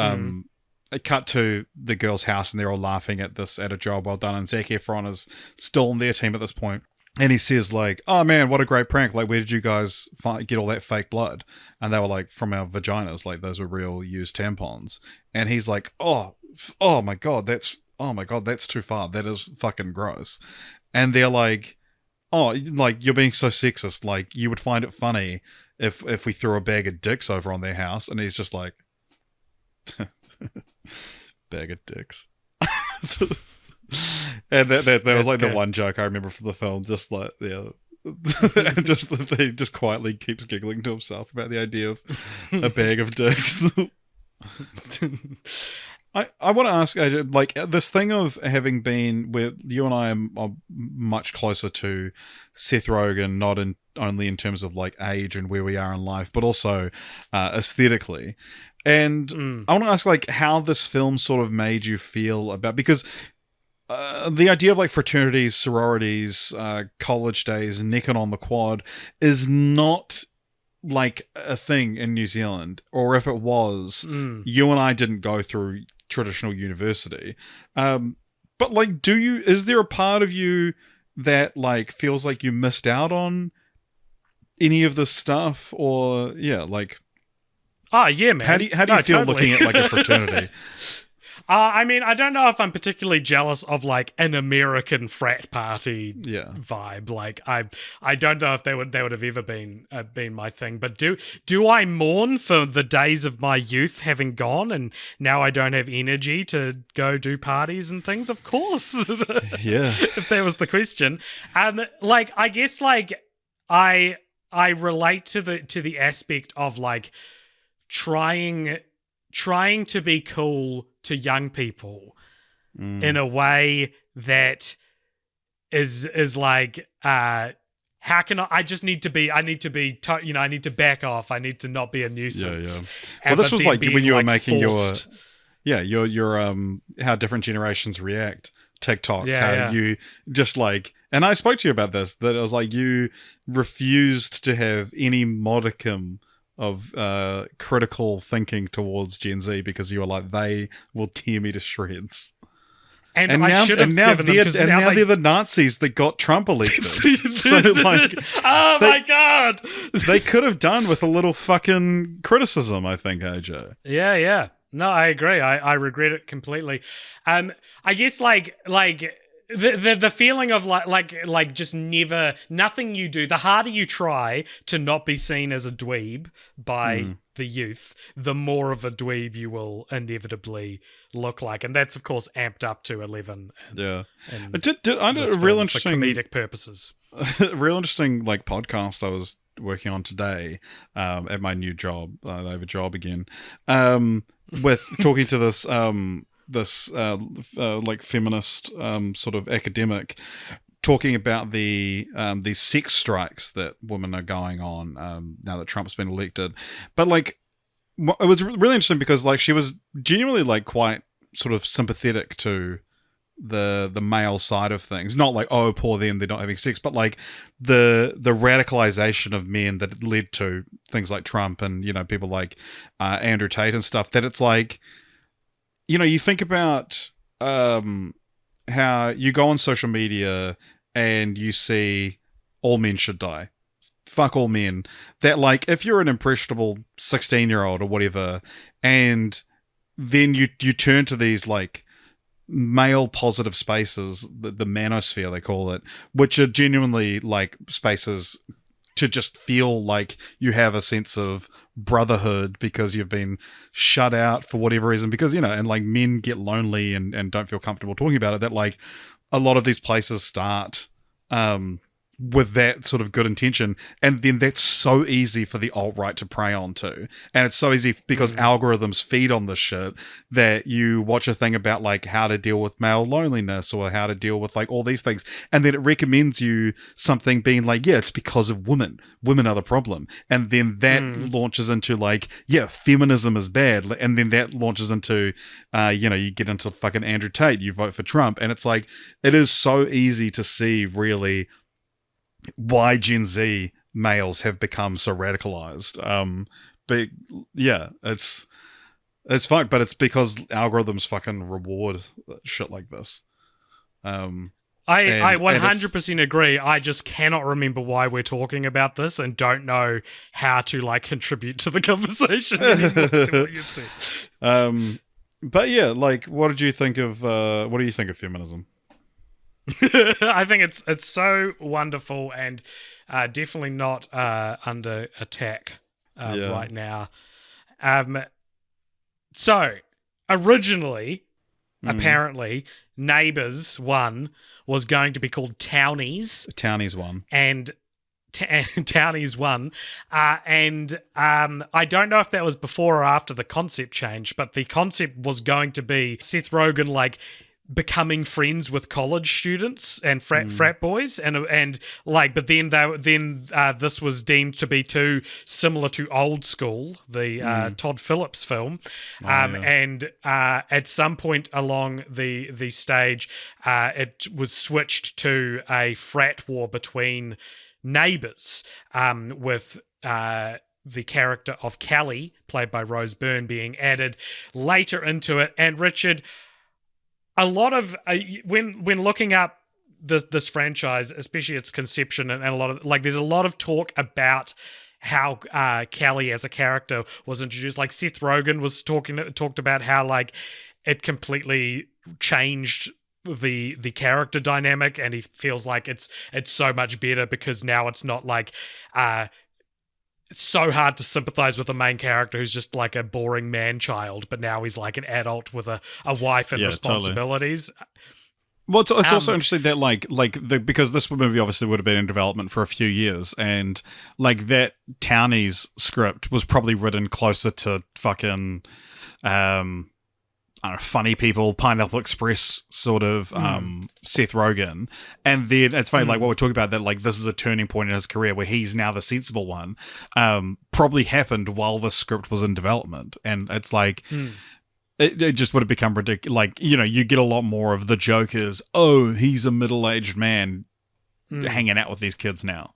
it cut to the girls' house and they're all laughing at a job well done, and Zac Efron is still on their team at this point. And he says, like, oh man, what a great prank. Like, where did you guys get all that fake blood? And they were like, from our vaginas. Like, those were real used tampons. And he's like, oh my God, that's too far. That is fucking gross. And they're like, oh, like, you're being so sexist. Like, you would find it funny if we threw a bag of dicks over on their house. And he's just like, bag of dicks. And that was like good. The one joke I remember from the film. Just like, yeah, and he just quietly keeps giggling to himself about the idea of a bag of dicks. I want to ask, like, this thing of having been where you and I are much closer to Seth Rogen, not only in terms of like age and where we are in life, but also aesthetically. And I want to ask, like, how this film sort of made you feel about, because the idea of like fraternities, sororities, college days, necking on the quad is not like a thing in New Zealand, or if it was, you and I didn't go through traditional university. But like, is there a part of you that like feels like you missed out on any of this stuff, or like? Oh yeah, man. How do you feel totally looking at like a fraternity? I mean, I don't know if I'm particularly jealous of like an American frat party vibe. Like, I don't know if they would have ever been my thing. But do I mourn for the days of my youth having gone, and now I don't have energy to go do parties and things? Of course, yeah. If that was the question, like, I guess like I relate to the aspect of like trying to be cool to young people in a way that is like, how can I just need to be, I need to back off. I need to not be a nuisance. Yeah. Well, this was like when you were making forced. your how different generations react TikToks, you just like, and I spoke to you about this, that it was like you refused to have any modicum of critical thinking towards Gen Z because you were like, they will tear me to shreds. And And I now should and have now given them they're because and now now they. they're the Nazis that got Trump elected. So like Oh they my god! they could have done with a little fucking criticism, I think, AJ. Yeah, yeah. No, I agree. I regret it completely. I guess like the feeling of like just never nothing you do. The harder you try to not be seen as a dweeb by Mm, the youth, the more of a dweeb you will inevitably look like, and that's of course amped up to 11 yeah. in I did this a real film for interesting comedic purposes. a real interesting like podcast I was working on today at my new job. I have a job again. With talking to this like feminist sort of academic, talking about these sex strikes that women are going on now that Trump's been elected. But like it was really interesting because like she was genuinely like quite sort of sympathetic to the male side of things, not like, oh, poor them, they're not having sex, but like the radicalization of men that led to things like Trump and, you know, people like Andrew Tate and stuff. That it's like, you know, you think about how you go on social media and you see all men should die, fuck all men. That like if you're an impressionable 16-year-old or whatever, and then you turn to these like male positive spaces, the manosphere they call it, which are genuinely like spaces to just feel like you have a sense of brotherhood because you've been shut out for whatever reason, because, you know, and like men get lonely and don't feel comfortable talking about it, that like a lot of these places start with that sort of good intention, and then that's so easy for the alt-right to prey on to, and it's so easy because algorithms feed on this shit, that you watch a thing about like how to deal with male loneliness or how to deal with like all these things, and then it recommends you something being like, yeah, it's because of women are the problem, and then that launches into like, yeah, feminism is bad, and then that launches into you know, you get into fucking Andrew Tate, you vote for Trump, and it's like it is so easy to see really why Gen Z males have become so radicalized. But yeah, it's fine, but it's because algorithms fucking reward shit like this. I And it's 100% agree. I just cannot remember why we're talking about this and don't know how to like contribute to the conversation anymore. What you've said. but yeah, like, what do you think of feminism? I think it's so wonderful and definitely not under attack Yeah. right now. So originally, Mm. apparently, Neighbours 1 was going to be called Townies, Townies one. and Townies 1, and I don't know if that was before or after the concept change, but the concept was going to be Seth Rogen like becoming friends with college students and frat boys, and like, but then this was deemed to be too similar to Old School, the Todd Phillips film, Oh, yeah. and at some point along the stage, it was switched to a frat war between neighbors, with the character of Callie, played by Rose Byrne, being added later into it. And Richard, a lot of when looking up this franchise, especially its conception, and a lot of like, there's a lot of talk about how Callie as a character was introduced. Like Seth Rogen was talked about how like it completely changed the character dynamic, and he feels like it's so much better because now it's not like it's so hard to sympathize with the main character who's just like a boring man child, but now he's like an adult with a wife and Yeah, totally. responsibilities. Well, it's also interesting that because this movie obviously would have been in development for a few years, and like that Townies script was probably written closer to fucking I don't know, Funny People, Pineapple Express sort of Seth Rogen. And then it's funny, like what we're talking about, that like this is a turning point in his career where he's now the sensible one, probably happened while the script was in development. And it's like, it just would have become ridiculous. Like, you know, you get a lot more of the joke is, oh, he's a middle-aged man hanging out with these kids now.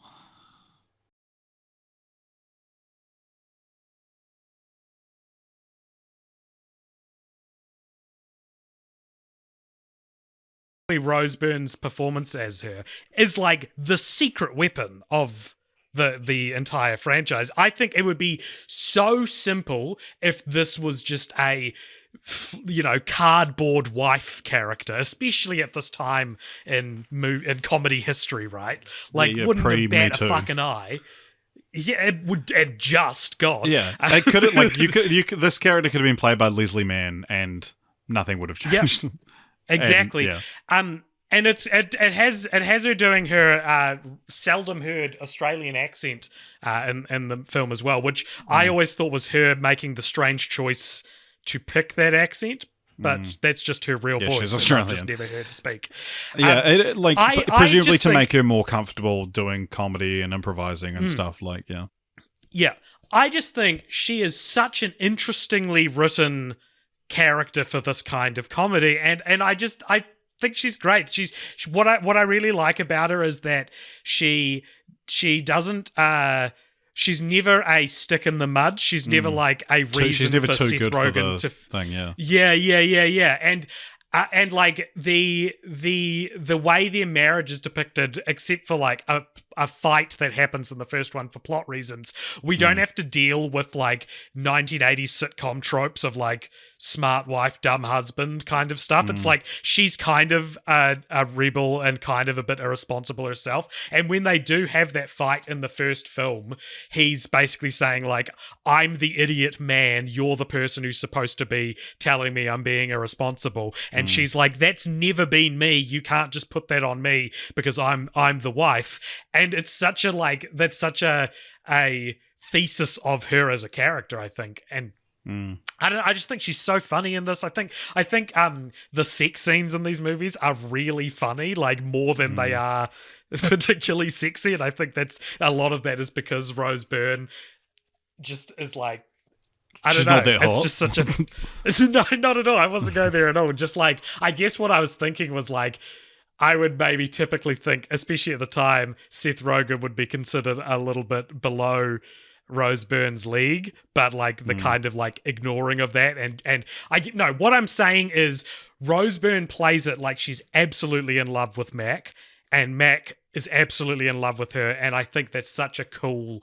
Rose Byrne's performance as her is like the secret weapon of the entire franchise. I think it would be so simple if this was just a cardboard wife character, especially at this time in comedy history, right? Like, wouldn't have bat a fucking eye. Yeah, it would, and just God. Yeah, it could like you could this character could have been played by Leslie Mann, and nothing would have changed. Yep. Exactly. And it has her doing her seldom heard Australian accent in the film as well, which I always thought was her making the strange choice to pick that accent, but that's just her real voice. She's Australian. I've just never heard her speak. Presumably to make her more comfortable doing comedy and improvising and stuff. Yeah. I just think she is such an interestingly written character for this kind of comedy, and I think she's great. She's what I really like about her is that she doesn't she's never a stick in the mud. She's never like a reason she's never for too Seth good Rogen for the thing. Yeah. And like the way their marriage is depicted, except for like a fight that happens in the first one for plot reasons, we don't have to deal with like 1980s sitcom tropes of like smart wife, dumb husband kind of stuff. It's like she's kind of a rebel and kind of a bit irresponsible herself. And when they do have that fight in the first film, he's basically saying like, I'm the idiot man, you're the person who's supposed to be telling me I'm being irresponsible. And she's like, that's never been me. You can't just put that on me because I'm the wife. And it's such a that's such a thesis of her as a character, I think. And I just think she's so funny in this. I think the sex scenes in these movies are really funny, like more than they are particularly sexy. And I think that's a lot of that is because Rose Byrne just is like, I don't know. Not that it's hot. just such a no, not at all. I wasn't going there at all. Just like, I guess what I was thinking was like, I would maybe typically think, especially at the time, Seth Rogen would be considered a little bit below Rose Byrne's league, but like the kind of like ignoring of that. And what I'm saying is Rose Byrne plays it like she's absolutely in love with Mac, and Mac is absolutely in love with her. And I think that's such a cool,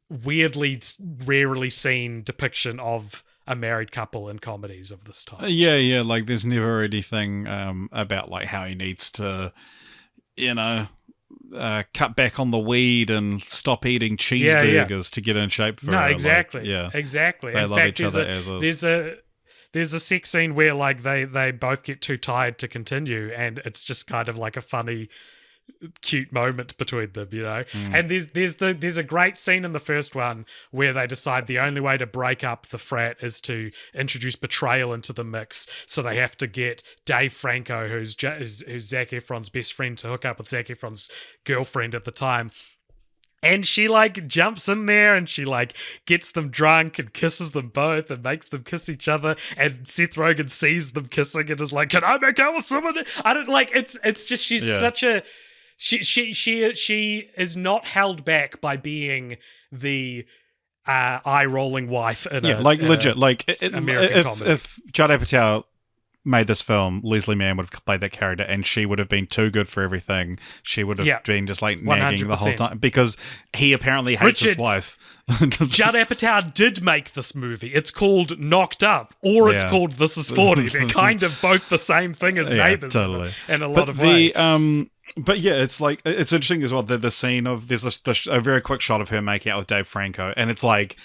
weirdly, rarely seen depiction of a married couple in comedies of this time. Yeah. Like, there's never anything about like how he needs to, cut back on the weed and stop eating cheeseburgers to get in shape for her. Exactly. Like, exactly. They in love fact, each other as is. There's a sex scene where like they both get too tired to continue, and it's just kind of like a funny, cute moment between them, And there's a great scene in the first one where they decide the only way to break up the frat is to introduce betrayal into the mix, so they have to get Dave Franco, who's Zac Efron's best friend, to hook up with Zac Efron's girlfriend at the time. And she like jumps in there and she like gets them drunk and kisses them both and makes them kiss each other. And Seth Rogen sees them kissing and is like, "Can I make out with someone?" I don't like. It's just she's such a She is not held back by being the eye-rolling wife in legit. American comedy. If Judd Apatow made this film, Leslie Mann would have played that character, and she would have been too good for everything. She would have been just like nagging 100%. The whole time because he apparently hates his wife. Judd Apatow did make this movie. It's called Knocked Up, or it's called This Is 40. They're kind of both the same thing as Neighbours, totally. in a lot of ways. But yeah, it's like it's interesting as well. The scene of there's a very quick shot of her making out with Dave Franco, and it's like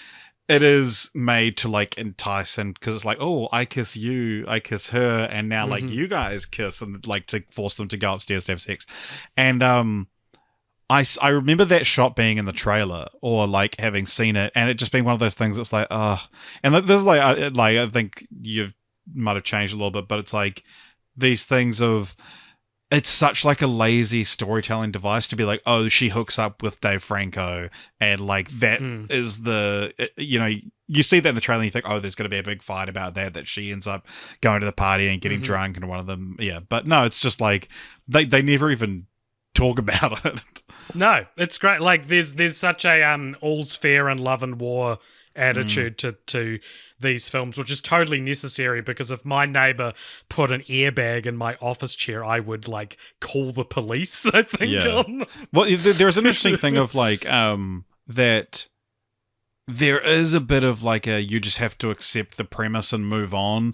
it is made to like entice, and because it's like, oh, I kiss you, I kiss her, and now like you guys kiss, and like to force them to go upstairs to have sex. And I remember that shot being in the trailer or like having seen it, and it just being one of those things that's like, and this is like I think you might have changed a little bit, but it's like these things of. It's such like a lazy storytelling device to be like, oh, she hooks up with Dave Franco, and like that is you see that in the trailer and you think, oh, there's going to be a big fight about that she ends up going to the party and getting drunk, and one of them, but no, it's just like they never even talk about it. No, it's great. Like there's such a all's fair in love and war attitude to these films, which is totally necessary, because if my neighbor put an airbag in my office chair, I would like call the police, I think. Yeah. Well, there's an interesting thing of like that there is a bit of like a you just have to accept the premise and move on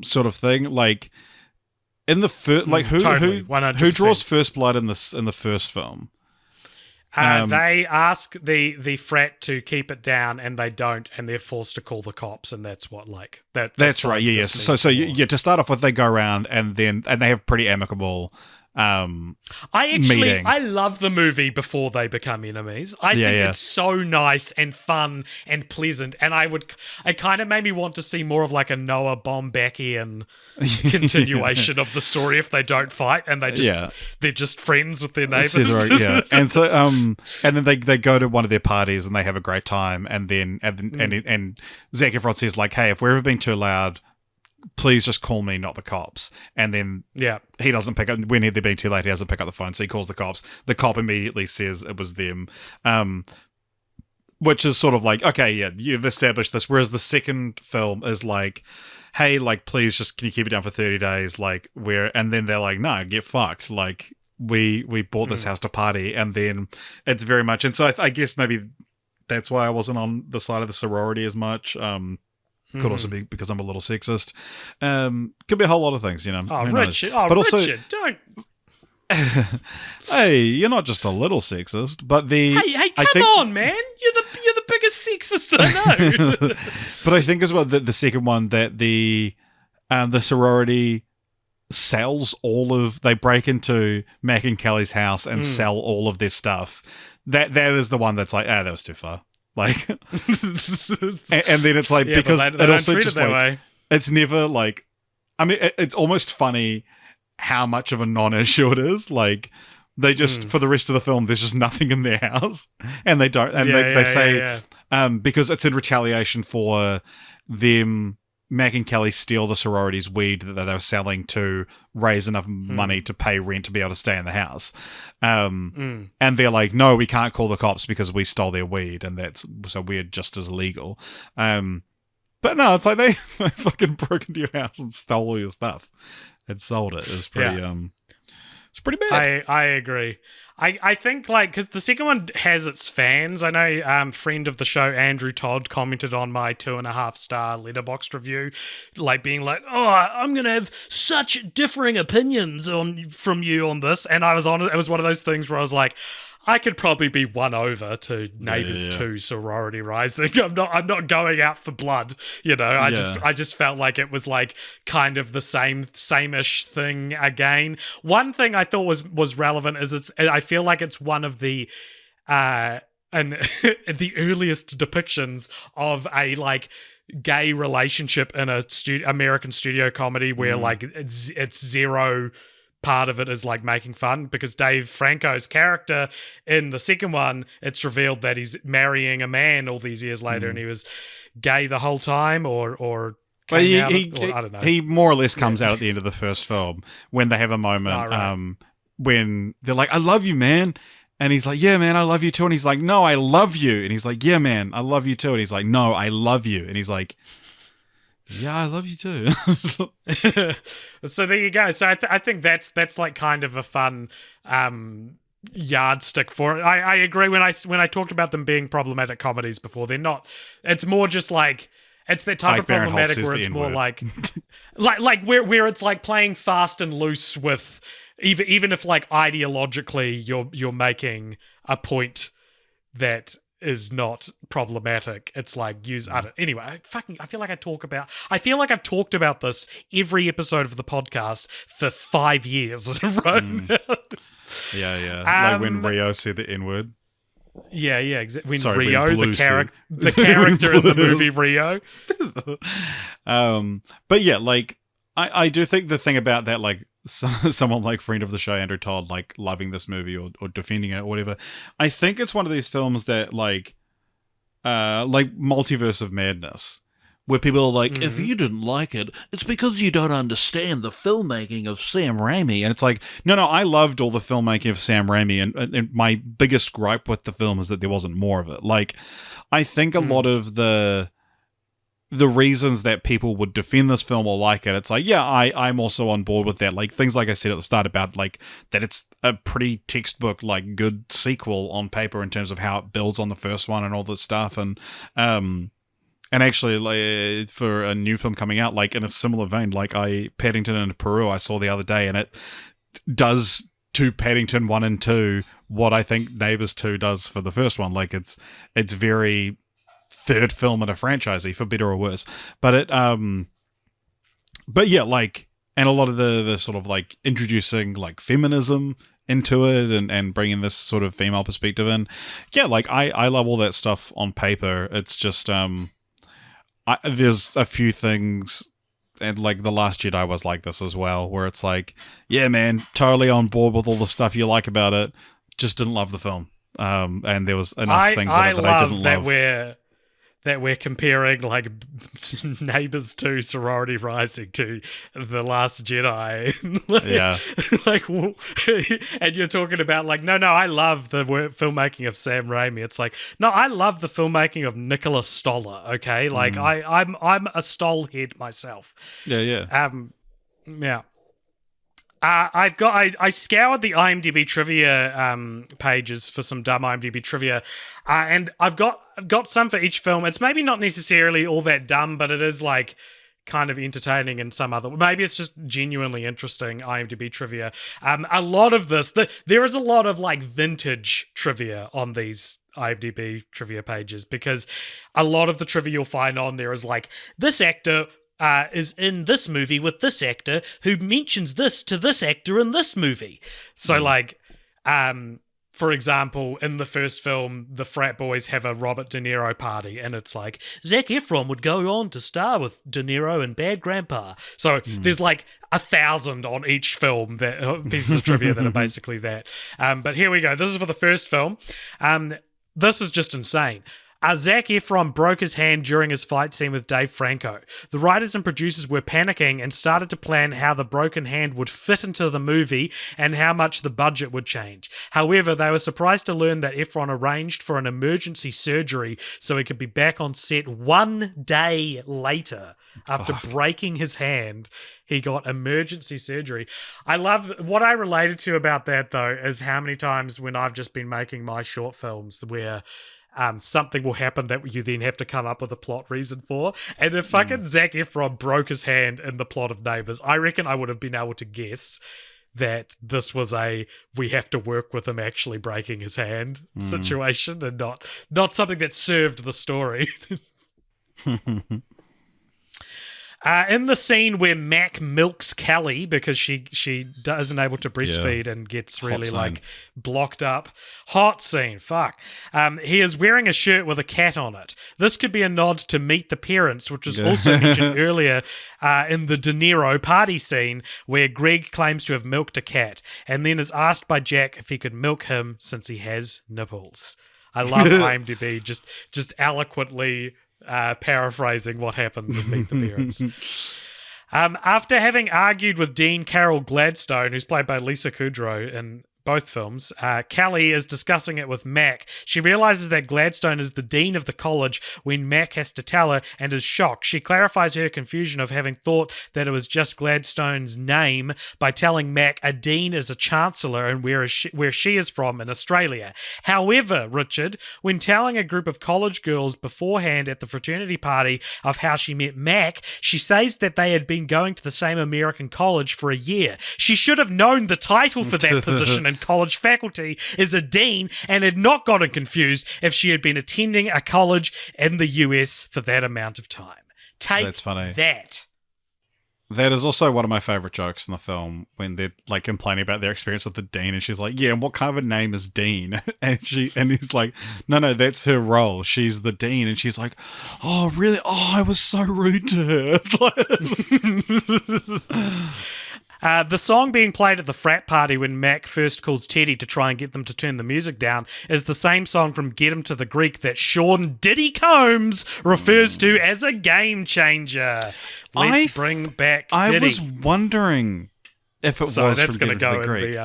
sort of thing. Like in the first, like who Totally, 100%. who draws first blood in the first film? They ask the frat to keep it down, and they don't, and they're forced to call the cops, and that's what like that. That's right. Yeah. To start off with, they go around and they have pretty amicable. Meeting. I love the movie before they become enemies. I think it's so nice and fun and pleasant, and it kind of made me want to see more of like a Noah Baumbach-ian continuation of the story if they don't fight and they're just friends with their neighbors. Yeah, and so and then they go to one of their parties and they have a great time, and then and Zac Efron says like, hey, if we're ever being too loud, please just call me, not the cops. And then he doesn't pick up, when they're being too late, he doesn't pick up the phone, so he calls the cops. The cop immediately says it was them, which is sort of like, okay, yeah, you've established this. Whereas the second film is like, hey, like, please just, can you keep it down for 30 days? Like, and then they're like, no, get fucked. Like, we bought this house to party. And then it's very much, and so I guess maybe that's why I wasn't on the side of the sorority as much. Could also be because I'm a little sexist. Could be a whole lot of things, you know. Oh, who Richard! knows? But also, Richard, don't. Hey, you're not just a little sexist, but Hey, come on, man! You're the biggest sexist I know. But I think as well that the second one, that the sorority sells they break into Mac and Kelly's house and sell all of their stuff. That is the one that's like, that was too far. Like, and then it's like, because it also just like, way. It's never like, I mean, it's almost funny how much of a non-issue it is. Like, they just, for the rest of the film, there's just nothing in their house, and they don't, and they say, because it's in retaliation for them, Mac and Kelly steal the sorority's weed that they were selling to raise enough money to pay rent to be able to stay in the house. And they're like, no, we can't call the cops because we stole their weed, and so we're just as illegal. But no, it's like they fucking broke into your house and stole all your stuff and sold it. It was pretty, it's pretty bad. I agree. I think, like, because the second one has its fans. I know friend of the show, Andrew Todd, commented on my 2.5-star Letterboxd review, like, being like, oh, I'm going to have such differing opinions from you on this. And it was one of those things where I was like, I could probably be won over to Neighbors 2 Sorority Rising. I'm not going out for blood, you know. I just felt like it was like kind of the same-ish thing again. One thing I thought was relevant is I feel like it's one of the and the earliest depictions of a like gay relationship in a American studio comedy where like it's zero. Part of it is like making fun, because Dave Franco's character in the second one, it's revealed that he's marrying a man all these years later, and he was gay the whole time, or I don't know. He more or less comes out at the end of the first film when they have a moment when they're like, I love you, man. And he's like, yeah, man, I love you too. And he's like, no, I love you. And he's like, yeah, man, I love you too. And he's like, no, I love you. And he's like, yeah, I love you too. So there you go. So I think that's like kind of a fun yardstick for it. I agree when I talked about them being problematic comedies before. They're not. It's more just like it's that type of problematic where it's more like where it's like playing fast and loose with even if like ideologically you're making a point that is not problematic. It's like anyway, I feel like I've talked about this every episode of the podcast for 5 years in a row now. Yeah. Like when Rio said the N-word. Yeah, exactly. When Rio, the character in the movie Rio. But yeah, like I do think the thing about that, like someone like friend of the show, Andrew Todd, like loving this movie or defending it or whatever, I think it's one of these films that like Multiverse of Madness, where people are like, if you didn't like it, it's because you don't understand the filmmaking of Sam Raimi. And it's like, no, I loved all the filmmaking of Sam Raimi, and my biggest gripe with the film is that there wasn't more of it. Like, I think a lot of the reasons that people would defend this film or like it, it's like, yeah, I'm also on board with that. Like, things like I said at the start about, like, that it's a pretty textbook, like, good sequel on paper in terms of how it builds on the first one and all this stuff. And actually, like, for a new film coming out, like, in a similar vein, like, Paddington in Peru I saw the other day, and it does to Paddington 1 and 2 what I think Neighbours 2 does for the first one. Like, it's very third film in a franchisey, for better or worse. But yeah, like, and a lot of the sort of, like, introducing, like, feminism into it and bringing this sort of female perspective in. Yeah, like, I love all that stuff on paper. It's just, there's a few things, and like The Last Jedi was like this as well, where it's like, yeah, man, totally on board with all the stuff you like about it, just didn't love the film. And there was enough things in it that I didn't love. That we're comparing, like, Neighbours 2 Sorority Rising to The Last Jedi. Yeah. Like, and you're talking about, like, no, I love the filmmaking of Sam Raimi. It's like, no, I love the filmmaking of Nicholas Stoller, okay? Like, I'm a Stoll head myself. Yeah. Yeah. I scoured the IMDb trivia pages for some dumb IMDb trivia, and I've got some for each film. It's maybe not necessarily all that dumb, but it is, like, kind of entertaining in some other. Maybe it's just genuinely interesting IMDb trivia. A lot of this, there is a lot of, like, vintage trivia on these IMDb trivia pages, because a lot of the trivia you'll find on there is like, this actor is in this movie with this actor who mentions this to this actor in this movie. So, like, for example, in the first film, the frat boys have a Robert De Niro party, and it's like, Zac Efron would go on to star with De Niro in Bad Grandpa. So there's like 1,000 on each film, that pieces of trivia that are basically that. But here we go. This is for the first film. This is just insane. Zac Efron broke his hand during his fight scene with Dave Franco. The writers and producers were panicking and started to plan how the broken hand would fit into the movie and how much the budget would change. However, they were surprised to learn that Efron arranged for an emergency surgery so he could be back on set 1 day later. After breaking his hand, he got emergency surgery. I love what I related to about that, though, is how many times when I've just been making my short films where something will happen that you then have to come up with a plot reason for. And if fucking Zac Efron broke his hand in the plot of Neighbours, I reckon I would have been able to guess that this was we have to work with him actually breaking his hand situation, and not something that served the story. In the scene where Mac milks Kelly because she isn't able to breastfeed and gets really like blocked up. Hot scene, fuck. He is wearing a shirt with a cat on it. This could be a nod to Meet the Parents, which was also mentioned earlier in the De Niro party scene where Greg claims to have milked a cat and then is asked by Jack if he could milk him since he has nipples. I love IMDb just eloquently paraphrasing what happens in Meet the Parents. After having argued with Dean Carroll Gladstone, who's played by Lisa Kudrow in both films, Kelly is discussing it with Mac. She realizes that Gladstone is the dean of the college when Mac has to tell her and is shocked. She clarifies her confusion of having thought that it was just Gladstone's name by telling Mac a dean is a chancellor and where she is from in Australia. However, Richard, when telling a group of college girls beforehand at the fraternity party of how she met Mac, she says that they had been going to the same American college for a year. She should have known the title for that position in college faculty is a dean and had not gotten confused if she had been attending a college in the US for that amount of time. That's funny. That. That is also one of my favorite jokes in the film when they're like complaining about their experience with the dean, and she's like, "Yeah, and what kind of a name is Dean?" and he's like, "No, that's her role. She's the dean." And she's like, "Oh, really? Oh, I was so rude to her." The song being played at the frat party when Mac first calls Teddy to try and get them to turn the music down is the same song from Get 'Em to the Greek that Sean Diddy Combs refers to as a game changer. Let's bring back Diddy. I was wondering if it was from Get 'Em to the Greek.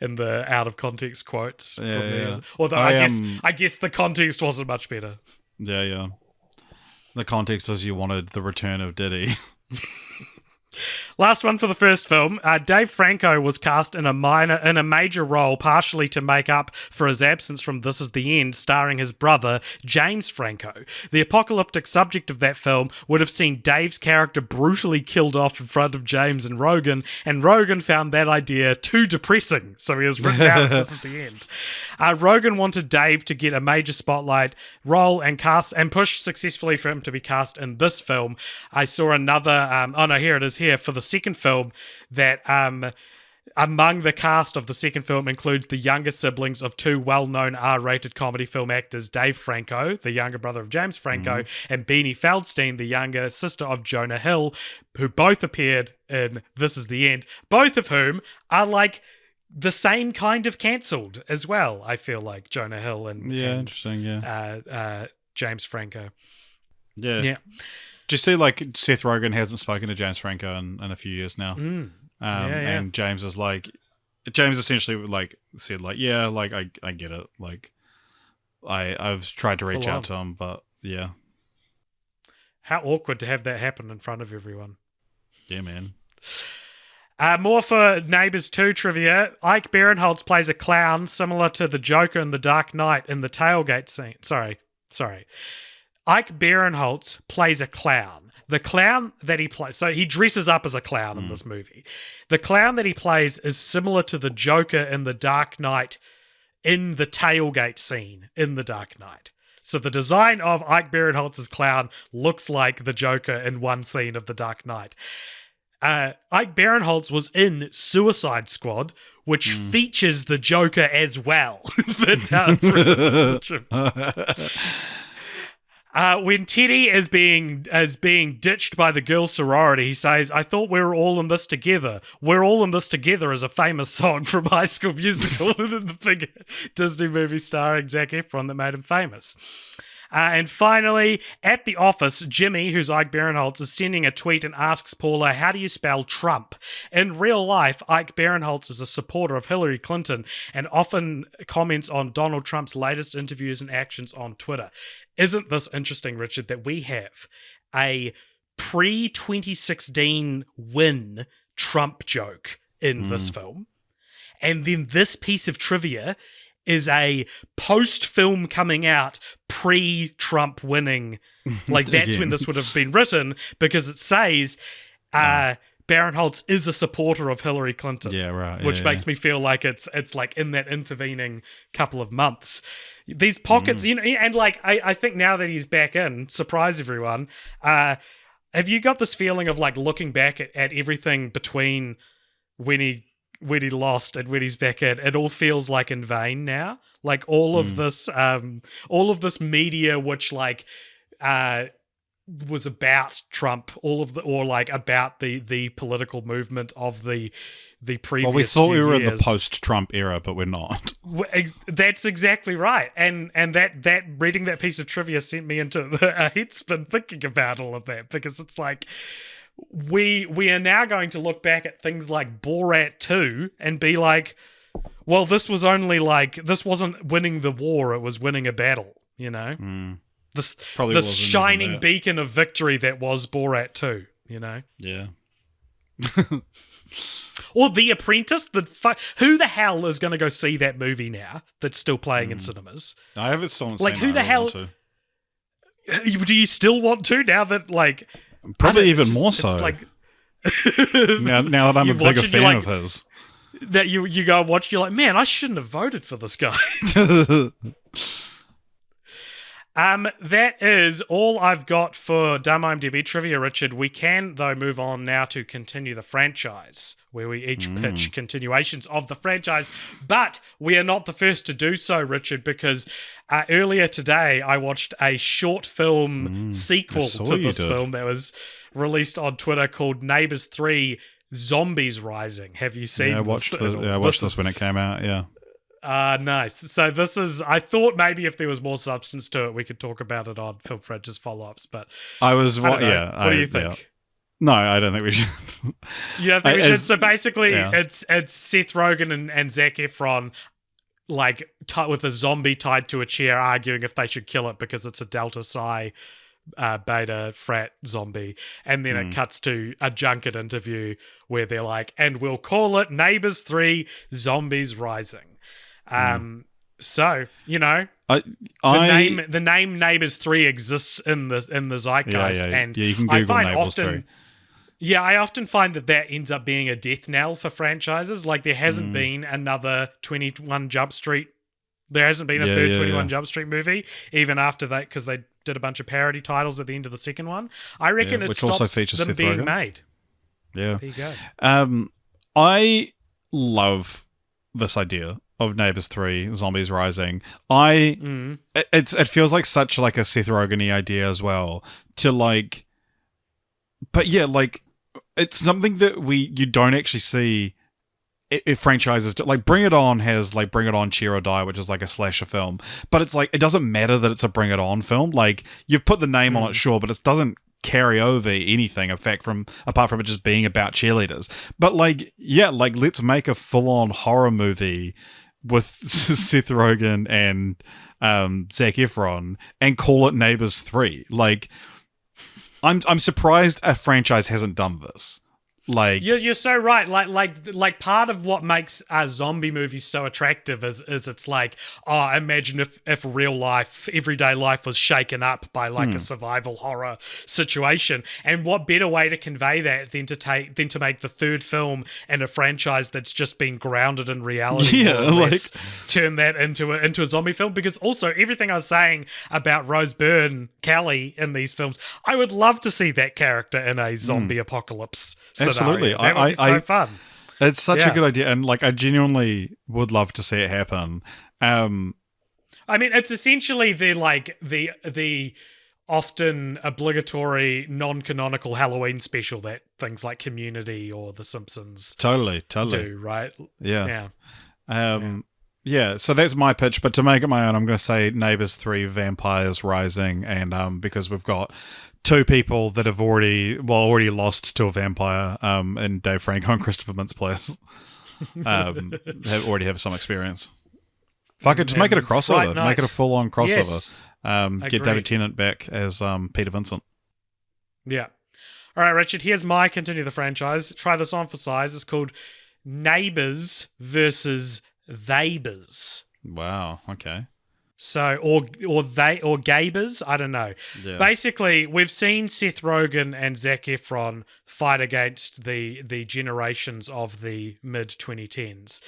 In the out of context quotes from me. Yeah. Although I guess the context wasn't much better. Yeah. The context is you wanted the return of Diddy. Last one for the first film. Dave Franco was cast in a major role, partially to make up for his absence from This Is the End, starring his brother, James Franco. The apocalyptic subject of that film would have seen Dave's character brutally killed off in front of James and Rogan found that idea too depressing, so he was written out This Is the End. Rogan wanted Dave to get a major spotlight role and push successfully for him to be cast in this film. I saw another, here it is here, for the second film, that among the cast of the second film includes the younger siblings of two well-known R-rated comedy film actors, Dave Franco, the younger brother of James Franco, and Beanie Feldstein, the younger sister of Jonah Hill, who both appeared in This Is the End, both of whom are like the same kind of cancelled as well, I feel like, Jonah Hill and James Franco. Yeah. Do you see, like, Seth Rogen hasn't spoken to James Franco in a few years now? And James is like, James essentially, like, said, like, yeah, like, I get it. Like, I've tried to reach out to him, but, yeah. How awkward to have that happen in front of everyone. Yeah, man. More for Neighbours 2 trivia. Ike Barinholtz plays a clown similar to the Joker in The Dark Knight in the tailgate scene. Sorry. Ike Barinholtz plays a clown. The clown that he plays... So he dresses up as a clown in this movie. The clown that he plays is similar to the Joker in The Dark Knight in the tailgate scene in The Dark Knight. So the design of Ike Barinholtz's clown looks like the Joker in one scene of The Dark Knight. Ike Barinholtz was in Suicide Squad, which features the Joker as well. That's how it's written. When Teddy is being ditched by the girl sorority, he says, "I thought we were all in this together. We're all in this together" is a famous song from High School Musical, the big Disney movie starring Zac Efron that made him famous. And finally, at the office, Jimmy, who's Ike Barinholtz, is sending a tweet and asks Paula, "How do you spell Trump?" In real life, Ike Barinholtz is a supporter of Hillary Clinton and often comments on Donald Trump's latest interviews and actions on Twitter. Isn't this interesting, Richard, that we have a pre-2016 win Trump joke in this film, and then this piece of trivia is a post-film coming out pre-Trump winning. Like, that's when this would have been written, because it says Barinholtz is a supporter of Hillary Clinton. Yeah, right. Which makes me feel like it's like in that intervening couple of months. These pockets, you know, and like I think now that he's back in, surprise everyone. Have you got this feeling of like looking back at everything between when he lost and when he's back in, it all feels like in vain now? Like all of this media which like was about Trump, about the political movement of the previous. Well, we thought we were years. in the post-Trump era, but we're not. That's exactly right, and that reading that piece of trivia sent me into a headspin thinking about all of that, because it's like we are now going to look back at things like Borat 2 and be like, well, this wasn't winning the war; it was winning a battle. You know. This shining beacon of victory that was Borat 2, you know? Yeah. Or The Apprentice. Who the hell is going to go see that movie now that's still playing in cinemas? I haven't seen like, who the hell? Do you still want to now that, like... Probably even more so. Like, now that I'm a bigger fan of his. That you go and watch, you're like, man, I shouldn't have voted for this guy. That is all I've got for Dumb IMDb Trivia, Richard. We can, though, move on now to continue the franchise, where we each pitch continuations of the franchise. But we are not the first to do so, Richard, because earlier today I watched a short film sequel to this film that was released on Twitter called Neighbours 3 Zombies Rising. Have you seen I this? watched at all? I watched this when it came out. Yeah. Nice. So this is, I thought maybe if there was more substance to it, we could talk about it on Film Fridge's follow-ups, but I was, I don't know. yeah. What do you think? Yeah. No, I don't think we should. You don't think we should? So basically, yeah. it's Seth Rogen and Zac Efron, like with a zombie tied to a chair, arguing if they should kill it because it's a Delta Psi beta frat zombie, and then it cuts to a junket interview where they're like, and we'll call it Neighbors 3 Zombies Rising. So, you know, the name Neighbors 3 exists in the zeitgeist, and you can Google Neighbors 3. Yeah, I often find that ends up being a death knell for franchises. Like, there hasn't been another 21 Jump Street. There hasn't been a third 21 Jump Street movie, even after that, because they did a bunch of parody titles at the end of the second one. I reckon it stops also features them Seth being Rogen. made. Yeah. There you go. I love this idea of Neighbors 3 Zombies Rising. It feels like such like a Seth Rogen-y idea as well, to like, but yeah, like, it's something that you don't actually see if franchises do. Like, Bring It On has like Bring It On, Cheer or Die, which is like a slasher film, but it's like, it doesn't matter that it's a Bring It On film. Like, you've put the name on it, sure, but it doesn't carry over anything, in fact, apart from it just being about cheerleaders. But like, yeah, like, let's make a full-on horror movie with Seth Rogen and Zac Efron and call it Neighbors 3. Like, I'm surprised a franchise hasn't done this. Like, you're so right. Like part of what makes zombie movies so attractive is it's like, oh, imagine if real life, everyday life was shaken up by like a survival horror situation. And what better way to convey that than to make the third film in a franchise that's just been grounded in reality? Yeah, like, turn that into a zombie film. Because also everything I was saying about Rose Byrne Kelly in these films, I would love to see that character in a zombie apocalypse. Absolutely. That would be so fun. It's such a good idea, and like, I genuinely would love to see it happen. I mean, it's essentially the often obligatory non-canonical Halloween special that things like Community or The Simpsons totally do, right? Yeah. So that's my pitch, but to make it my own, I'm going to say Neighbors 3 Vampires Rising, and because we've got two people that have already lost to a vampire, in Dave Franco and Christopher Mintz-Plasse, have some experience. Fuck it, just make it a crossover. Make it a full-on crossover. Yes. Get David Tennant back as Peter Vincent. Yeah. All right, Richard, here's my continue the franchise. Try this on for size. It's called Neighbors versus Neighbors. Wow, okay. So, or Gaybers, I don't know. Yeah. Basically, we've seen Seth Rogen and Zac Efron fight against the generations of the mid 2010s.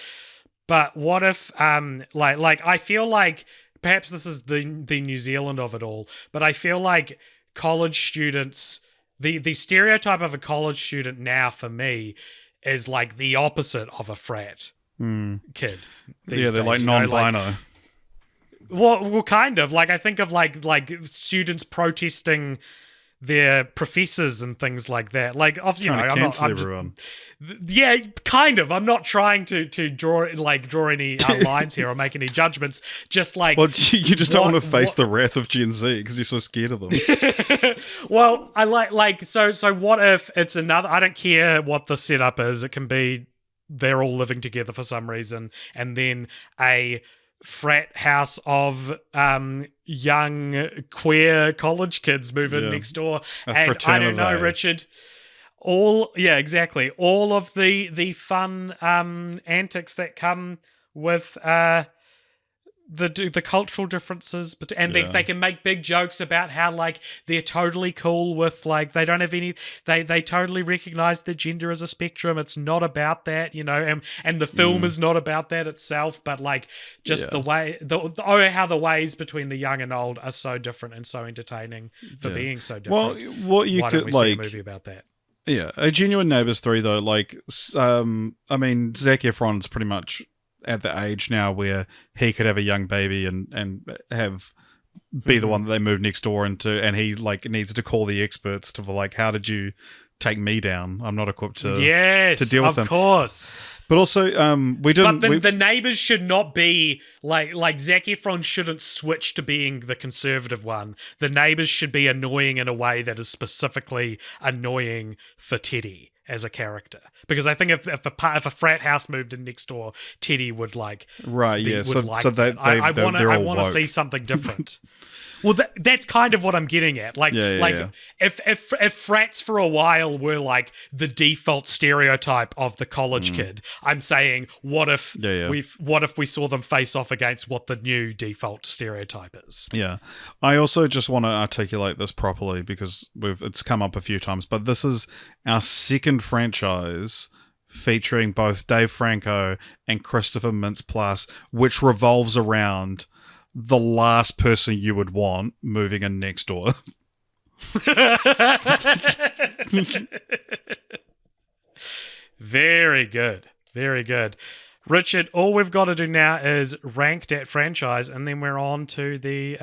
But what if, I feel like perhaps this is the New Zealand of it all, but I feel like college students, the stereotype of a college student now for me is like the opposite of a frat kid. Yeah, they're like non-bino. Well, kind of. Like, I think of like students protesting their professors and things like that. Like, I'm not everyone. Yeah, kind of. I'm not trying to draw any lines here or make any judgments. Just like, well, you just don't want to face the wrath of Gen Z because you're so scared of them. Well, I like so. What if it's another? I don't care what the setup is. It can be they're all living together for some reason, and then a frat house of young queer college kids move in next door. And I don't know, Richard. All of the fun antics that come with the cultural differences, they can make big jokes about how like they're totally cool with like they don't have any they totally recognize the gender as a spectrum. It's not about that, and the film is not about that itself, but like just the way how the ways between the young and old are so different and so entertaining for being so different. Well, what you Why could don't we see a movie about that? Yeah, a genuine Neighbors 3 though, like I mean, Zac Efron's pretty much at the age now where he could have a young baby and be the one that they move next door into, and he like needs to call the experts to like, how did you Mm-hmm. me down. I'm not equipped to Yes, deal with them. of course. But also, we didn't. But the neighbors should not be like Zac Efron shouldn't switch to being the conservative one. The neighbors should be annoying in a way that is specifically annoying for Teddy as a character. Because I think if a frat house moved in next door, Teddy would like right, yeah. So I want to woke. see something different. Well, that's kind of what I'm getting at. If frats for a while were like the default stereotype of the college kid, I'm saying what if we saw them face off against what the new default stereotype is? Yeah, I also just want to articulate this properly because it's come up a few times, but this is our second franchise featuring both Dave Franco and Christopher Mintz-Plasse, which revolves around the last person you would want moving in next door. Very good. Very good. Richard, all we've got to do now is rank that franchise, and then we're on to the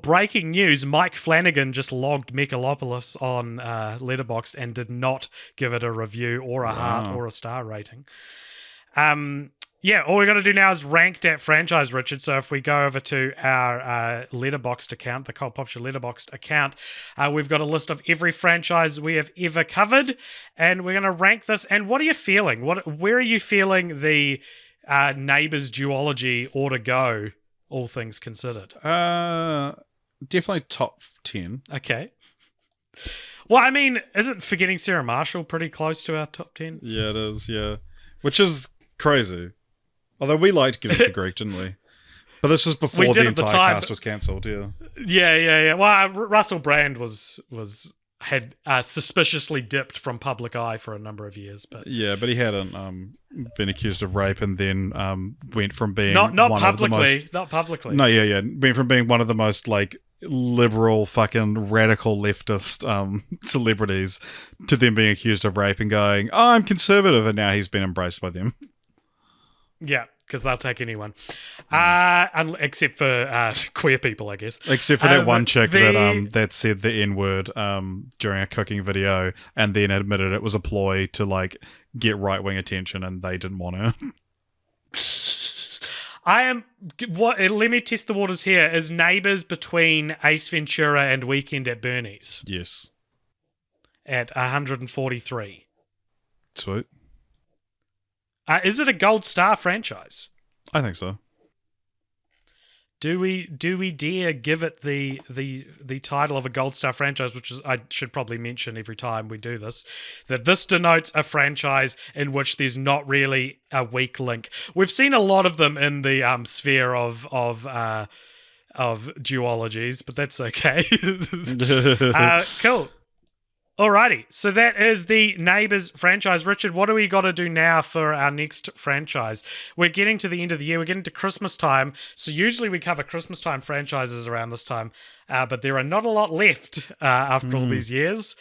breaking news. Mike Flanagan just logged Megalopolis on Letterboxd and did not give it a review or a heart or a star rating. Yeah, all we got to do now is rank that franchise, Richard. So if we go over to our Letterboxd account, the Cult Pop Show Letterboxd account, we've got a list of every franchise we have ever covered, and we're going to rank this. And what are you feeling? Where are you feeling the Neighbours duology ought to go, all things considered? Definitely top 10. Okay. Well, I mean, isn't Forgetting Sarah Marshall pretty close to our top 10? Yeah, it is, yeah. Which is crazy. Although we liked Get It to Greek, didn't we? But this was before the entire cast was cancelled, yeah. Yeah. Well, Russell Brand had suspiciously dipped from public eye for a number of years, but he hadn't been accused of rape, and then went from being not one publicly, of the most, not publicly. No, yeah, went from being one of the most like liberal, fucking radical leftist celebrities to then being accused of rape and going, "Oh, I'm conservative," and now he's been embraced by them. Yeah, because they'll take anyone, except for queer people, I guess. Except for that one chick that said the N-word during a cooking video, and then admitted it was a ploy to like get right-wing attention, and they didn't want her. Let me test the waters here. Is Neighbours between Ace Ventura and Weekend at Bernie's? Yes. At 143. Sweet. Is it a gold star franchise? I think so. Do we dare give it the title of a gold star franchise, which is, I should probably mention every time we do this, that this denotes a franchise in which there's not really a weak link. We've seen a lot of them in the sphere of duologies, but that's okay. Cool. Alrighty, so that is the Neighbours franchise. Richard, what do we got to do now for our next franchise? We're getting to the end of the year. We're getting to Christmas time. So usually we cover Christmas time franchises around this time, but there are not a lot left after all these years.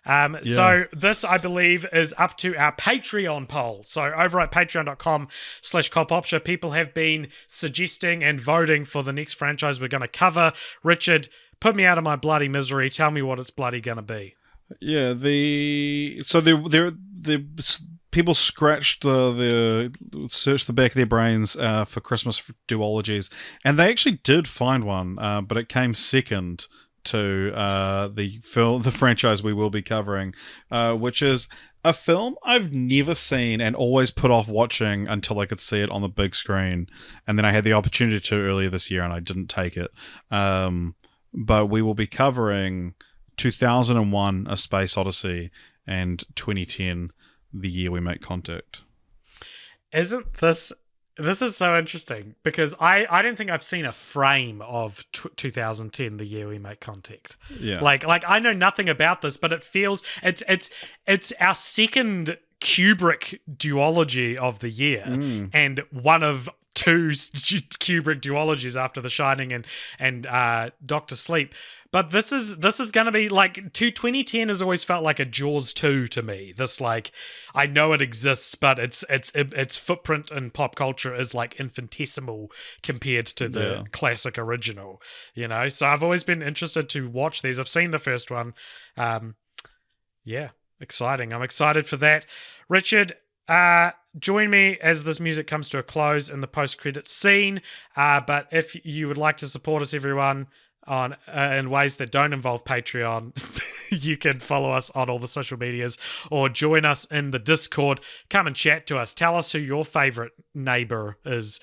So this, I believe, is up to our Patreon poll. So over at patreon.com/cultpopshow, people have been suggesting and voting for the next franchise we're going to cover. Richard, put me out of my bloody misery. Tell me what it's bloody going to be. Yeah, people scratched searched the back of their brains for Christmas duologies, and they actually did find one, but it came second to the franchise we will be covering, which is a film I've never seen and always put off watching until I could see it on the big screen, and then I had the opportunity to earlier this year and I didn't take it. But we will be covering 2001 A Space Odyssey and 2010 The Year We Make Contact. Isn't this is so interesting because I don't think I've seen a frame of 2010 The Year We Make Contact. Yeah. Like I know nothing about this, but it feels it's our second Kubrick duology of the year and one of two Kubrick duologies after The Shining and Doctor Sleep. But this is going to be like 2010 has always felt like a Jaws 2 to me. This like I know it exists, but its footprint in pop culture is like infinitesimal compared to the classic original. You know, so I've always been interested to watch these. I've seen the first one. Yeah, exciting. I'm excited for that. Richard, join me as this music comes to a close in the post-credit scene. But if you would like to support us, everyone, on in ways that don't involve Patreon, you can follow us on all the social medias or join us in the Discord. Come and chat to us. Tell us who your favorite neighbor is.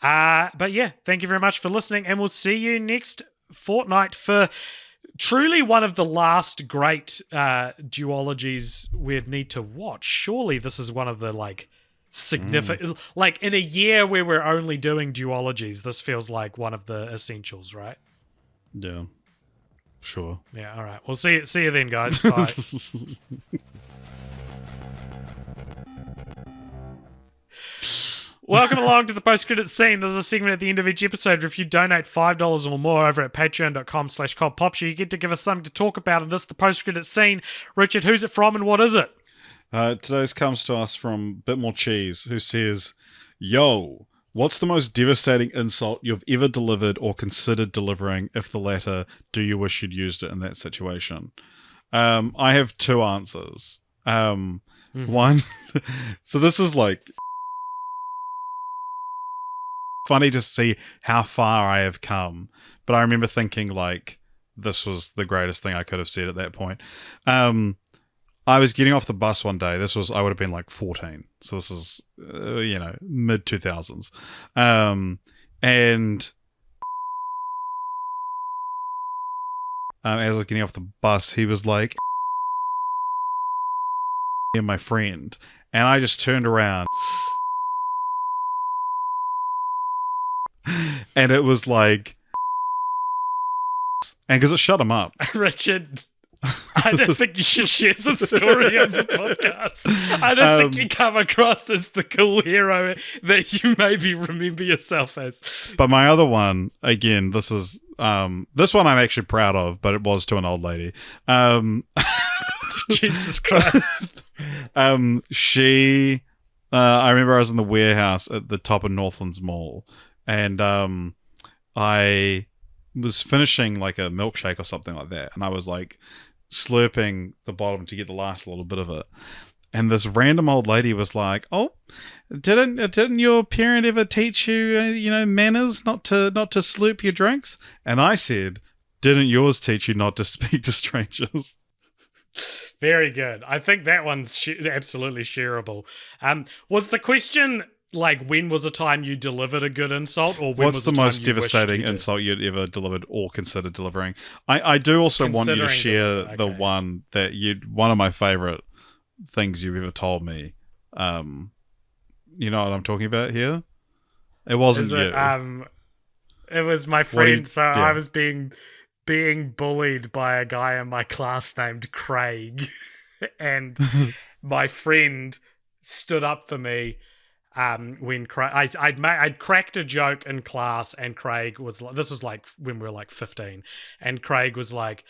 But yeah, thank you very much for listening, and we'll see you next fortnight for truly one of the last great duologies we'd need to watch. Surely this is one of the significant, like in a year where we're only doing duologies, this feels like one of the essentials, right? Yeah. Sure. Yeah, all right. We'll see you then, guys. Bye. Welcome along to the post-credits scene. There's a segment at the end of each episode where if you donate $5 or more over at patreon.com/cultpopshire, you get to give us something to talk about. And this is the post-credits scene. Richard, who's it from and what is it? Today's comes to us from Bit More Cheese, who says, "Yo, what's the most devastating insult you've ever delivered or considered delivering? If the latter, do you wish you'd used it in that situation?" I have two answers. One, so this is like funny to see how far I have come, but I remember thinking like this was the greatest thing I could have said at that point. I was getting off the bus one day. I would have been like 14. So this is, mid 2000s. And as I was getting off the bus, he was like, and my friend. And I just turned around. And it was like, and because it shut him up. Richard, I don't think you should share the story on the podcast. I don't think you come across as the cool hero that you maybe remember yourself as. But my other one, again, this one I'm actually proud of, but it was to an old lady. Jesus Christ. I remember I was in the warehouse at the top of Northlands Mall, and I was finishing like a milkshake or something like that, and I was like slurping the bottom to get the last little bit of it, and this random old lady was like, "Oh, didn't your parent ever teach you manners, not to slurp your drinks?" And I said, "Didn't yours teach you not to speak to strangers?" Very good. I think that one's absolutely shareable. Was the question like, when was a time you delivered a good insult, or when what's was the time most you devastating wished you insult you'd ever delivered or considered delivering? I do also want you to share the one that one of my favorite things you've ever told me. You know what I'm talking about here? It wasn't you. It was my friend. I was being bullied by a guy in my class named Craig, and my friend stood up for me. When I'd cracked a joke in class, and Craig was like, this was like when we were like 15, and Craig was like,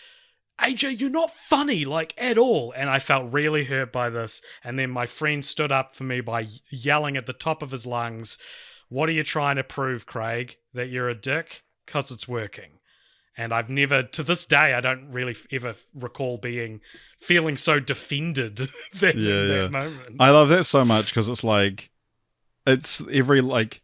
"AJ, you're not funny, like, at all." And I felt really hurt by this. And then my friend stood up for me by yelling at the top of his lungs, "What are you trying to prove, Craig? That you're a dick? 'Cause it's working." And I've never, to this day, I don't really ever recall feeling so defended in that moment. I love that so much because it's like, it's every like,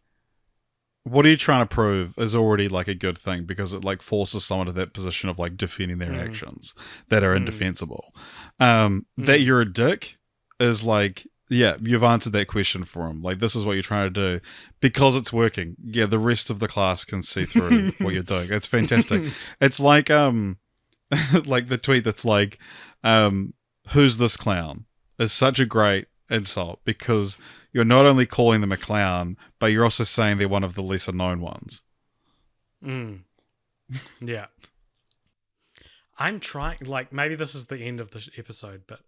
what are you trying to prove is already like a good thing because it like forces someone to that position of like defending their actions that are indefensible. That you're a dick is like, yeah, you've answered that question for him. Like, this is what you're trying to do because it's working. Yeah, the rest of the class can see through what you're doing. It's fantastic. It's like like the tweet that's like, "Who's this clown?" is such a great insult because you're not only calling them a clown, but you're also saying they're one of the lesser known ones. Yeah. I'm trying, like, maybe this is the end of the episode, but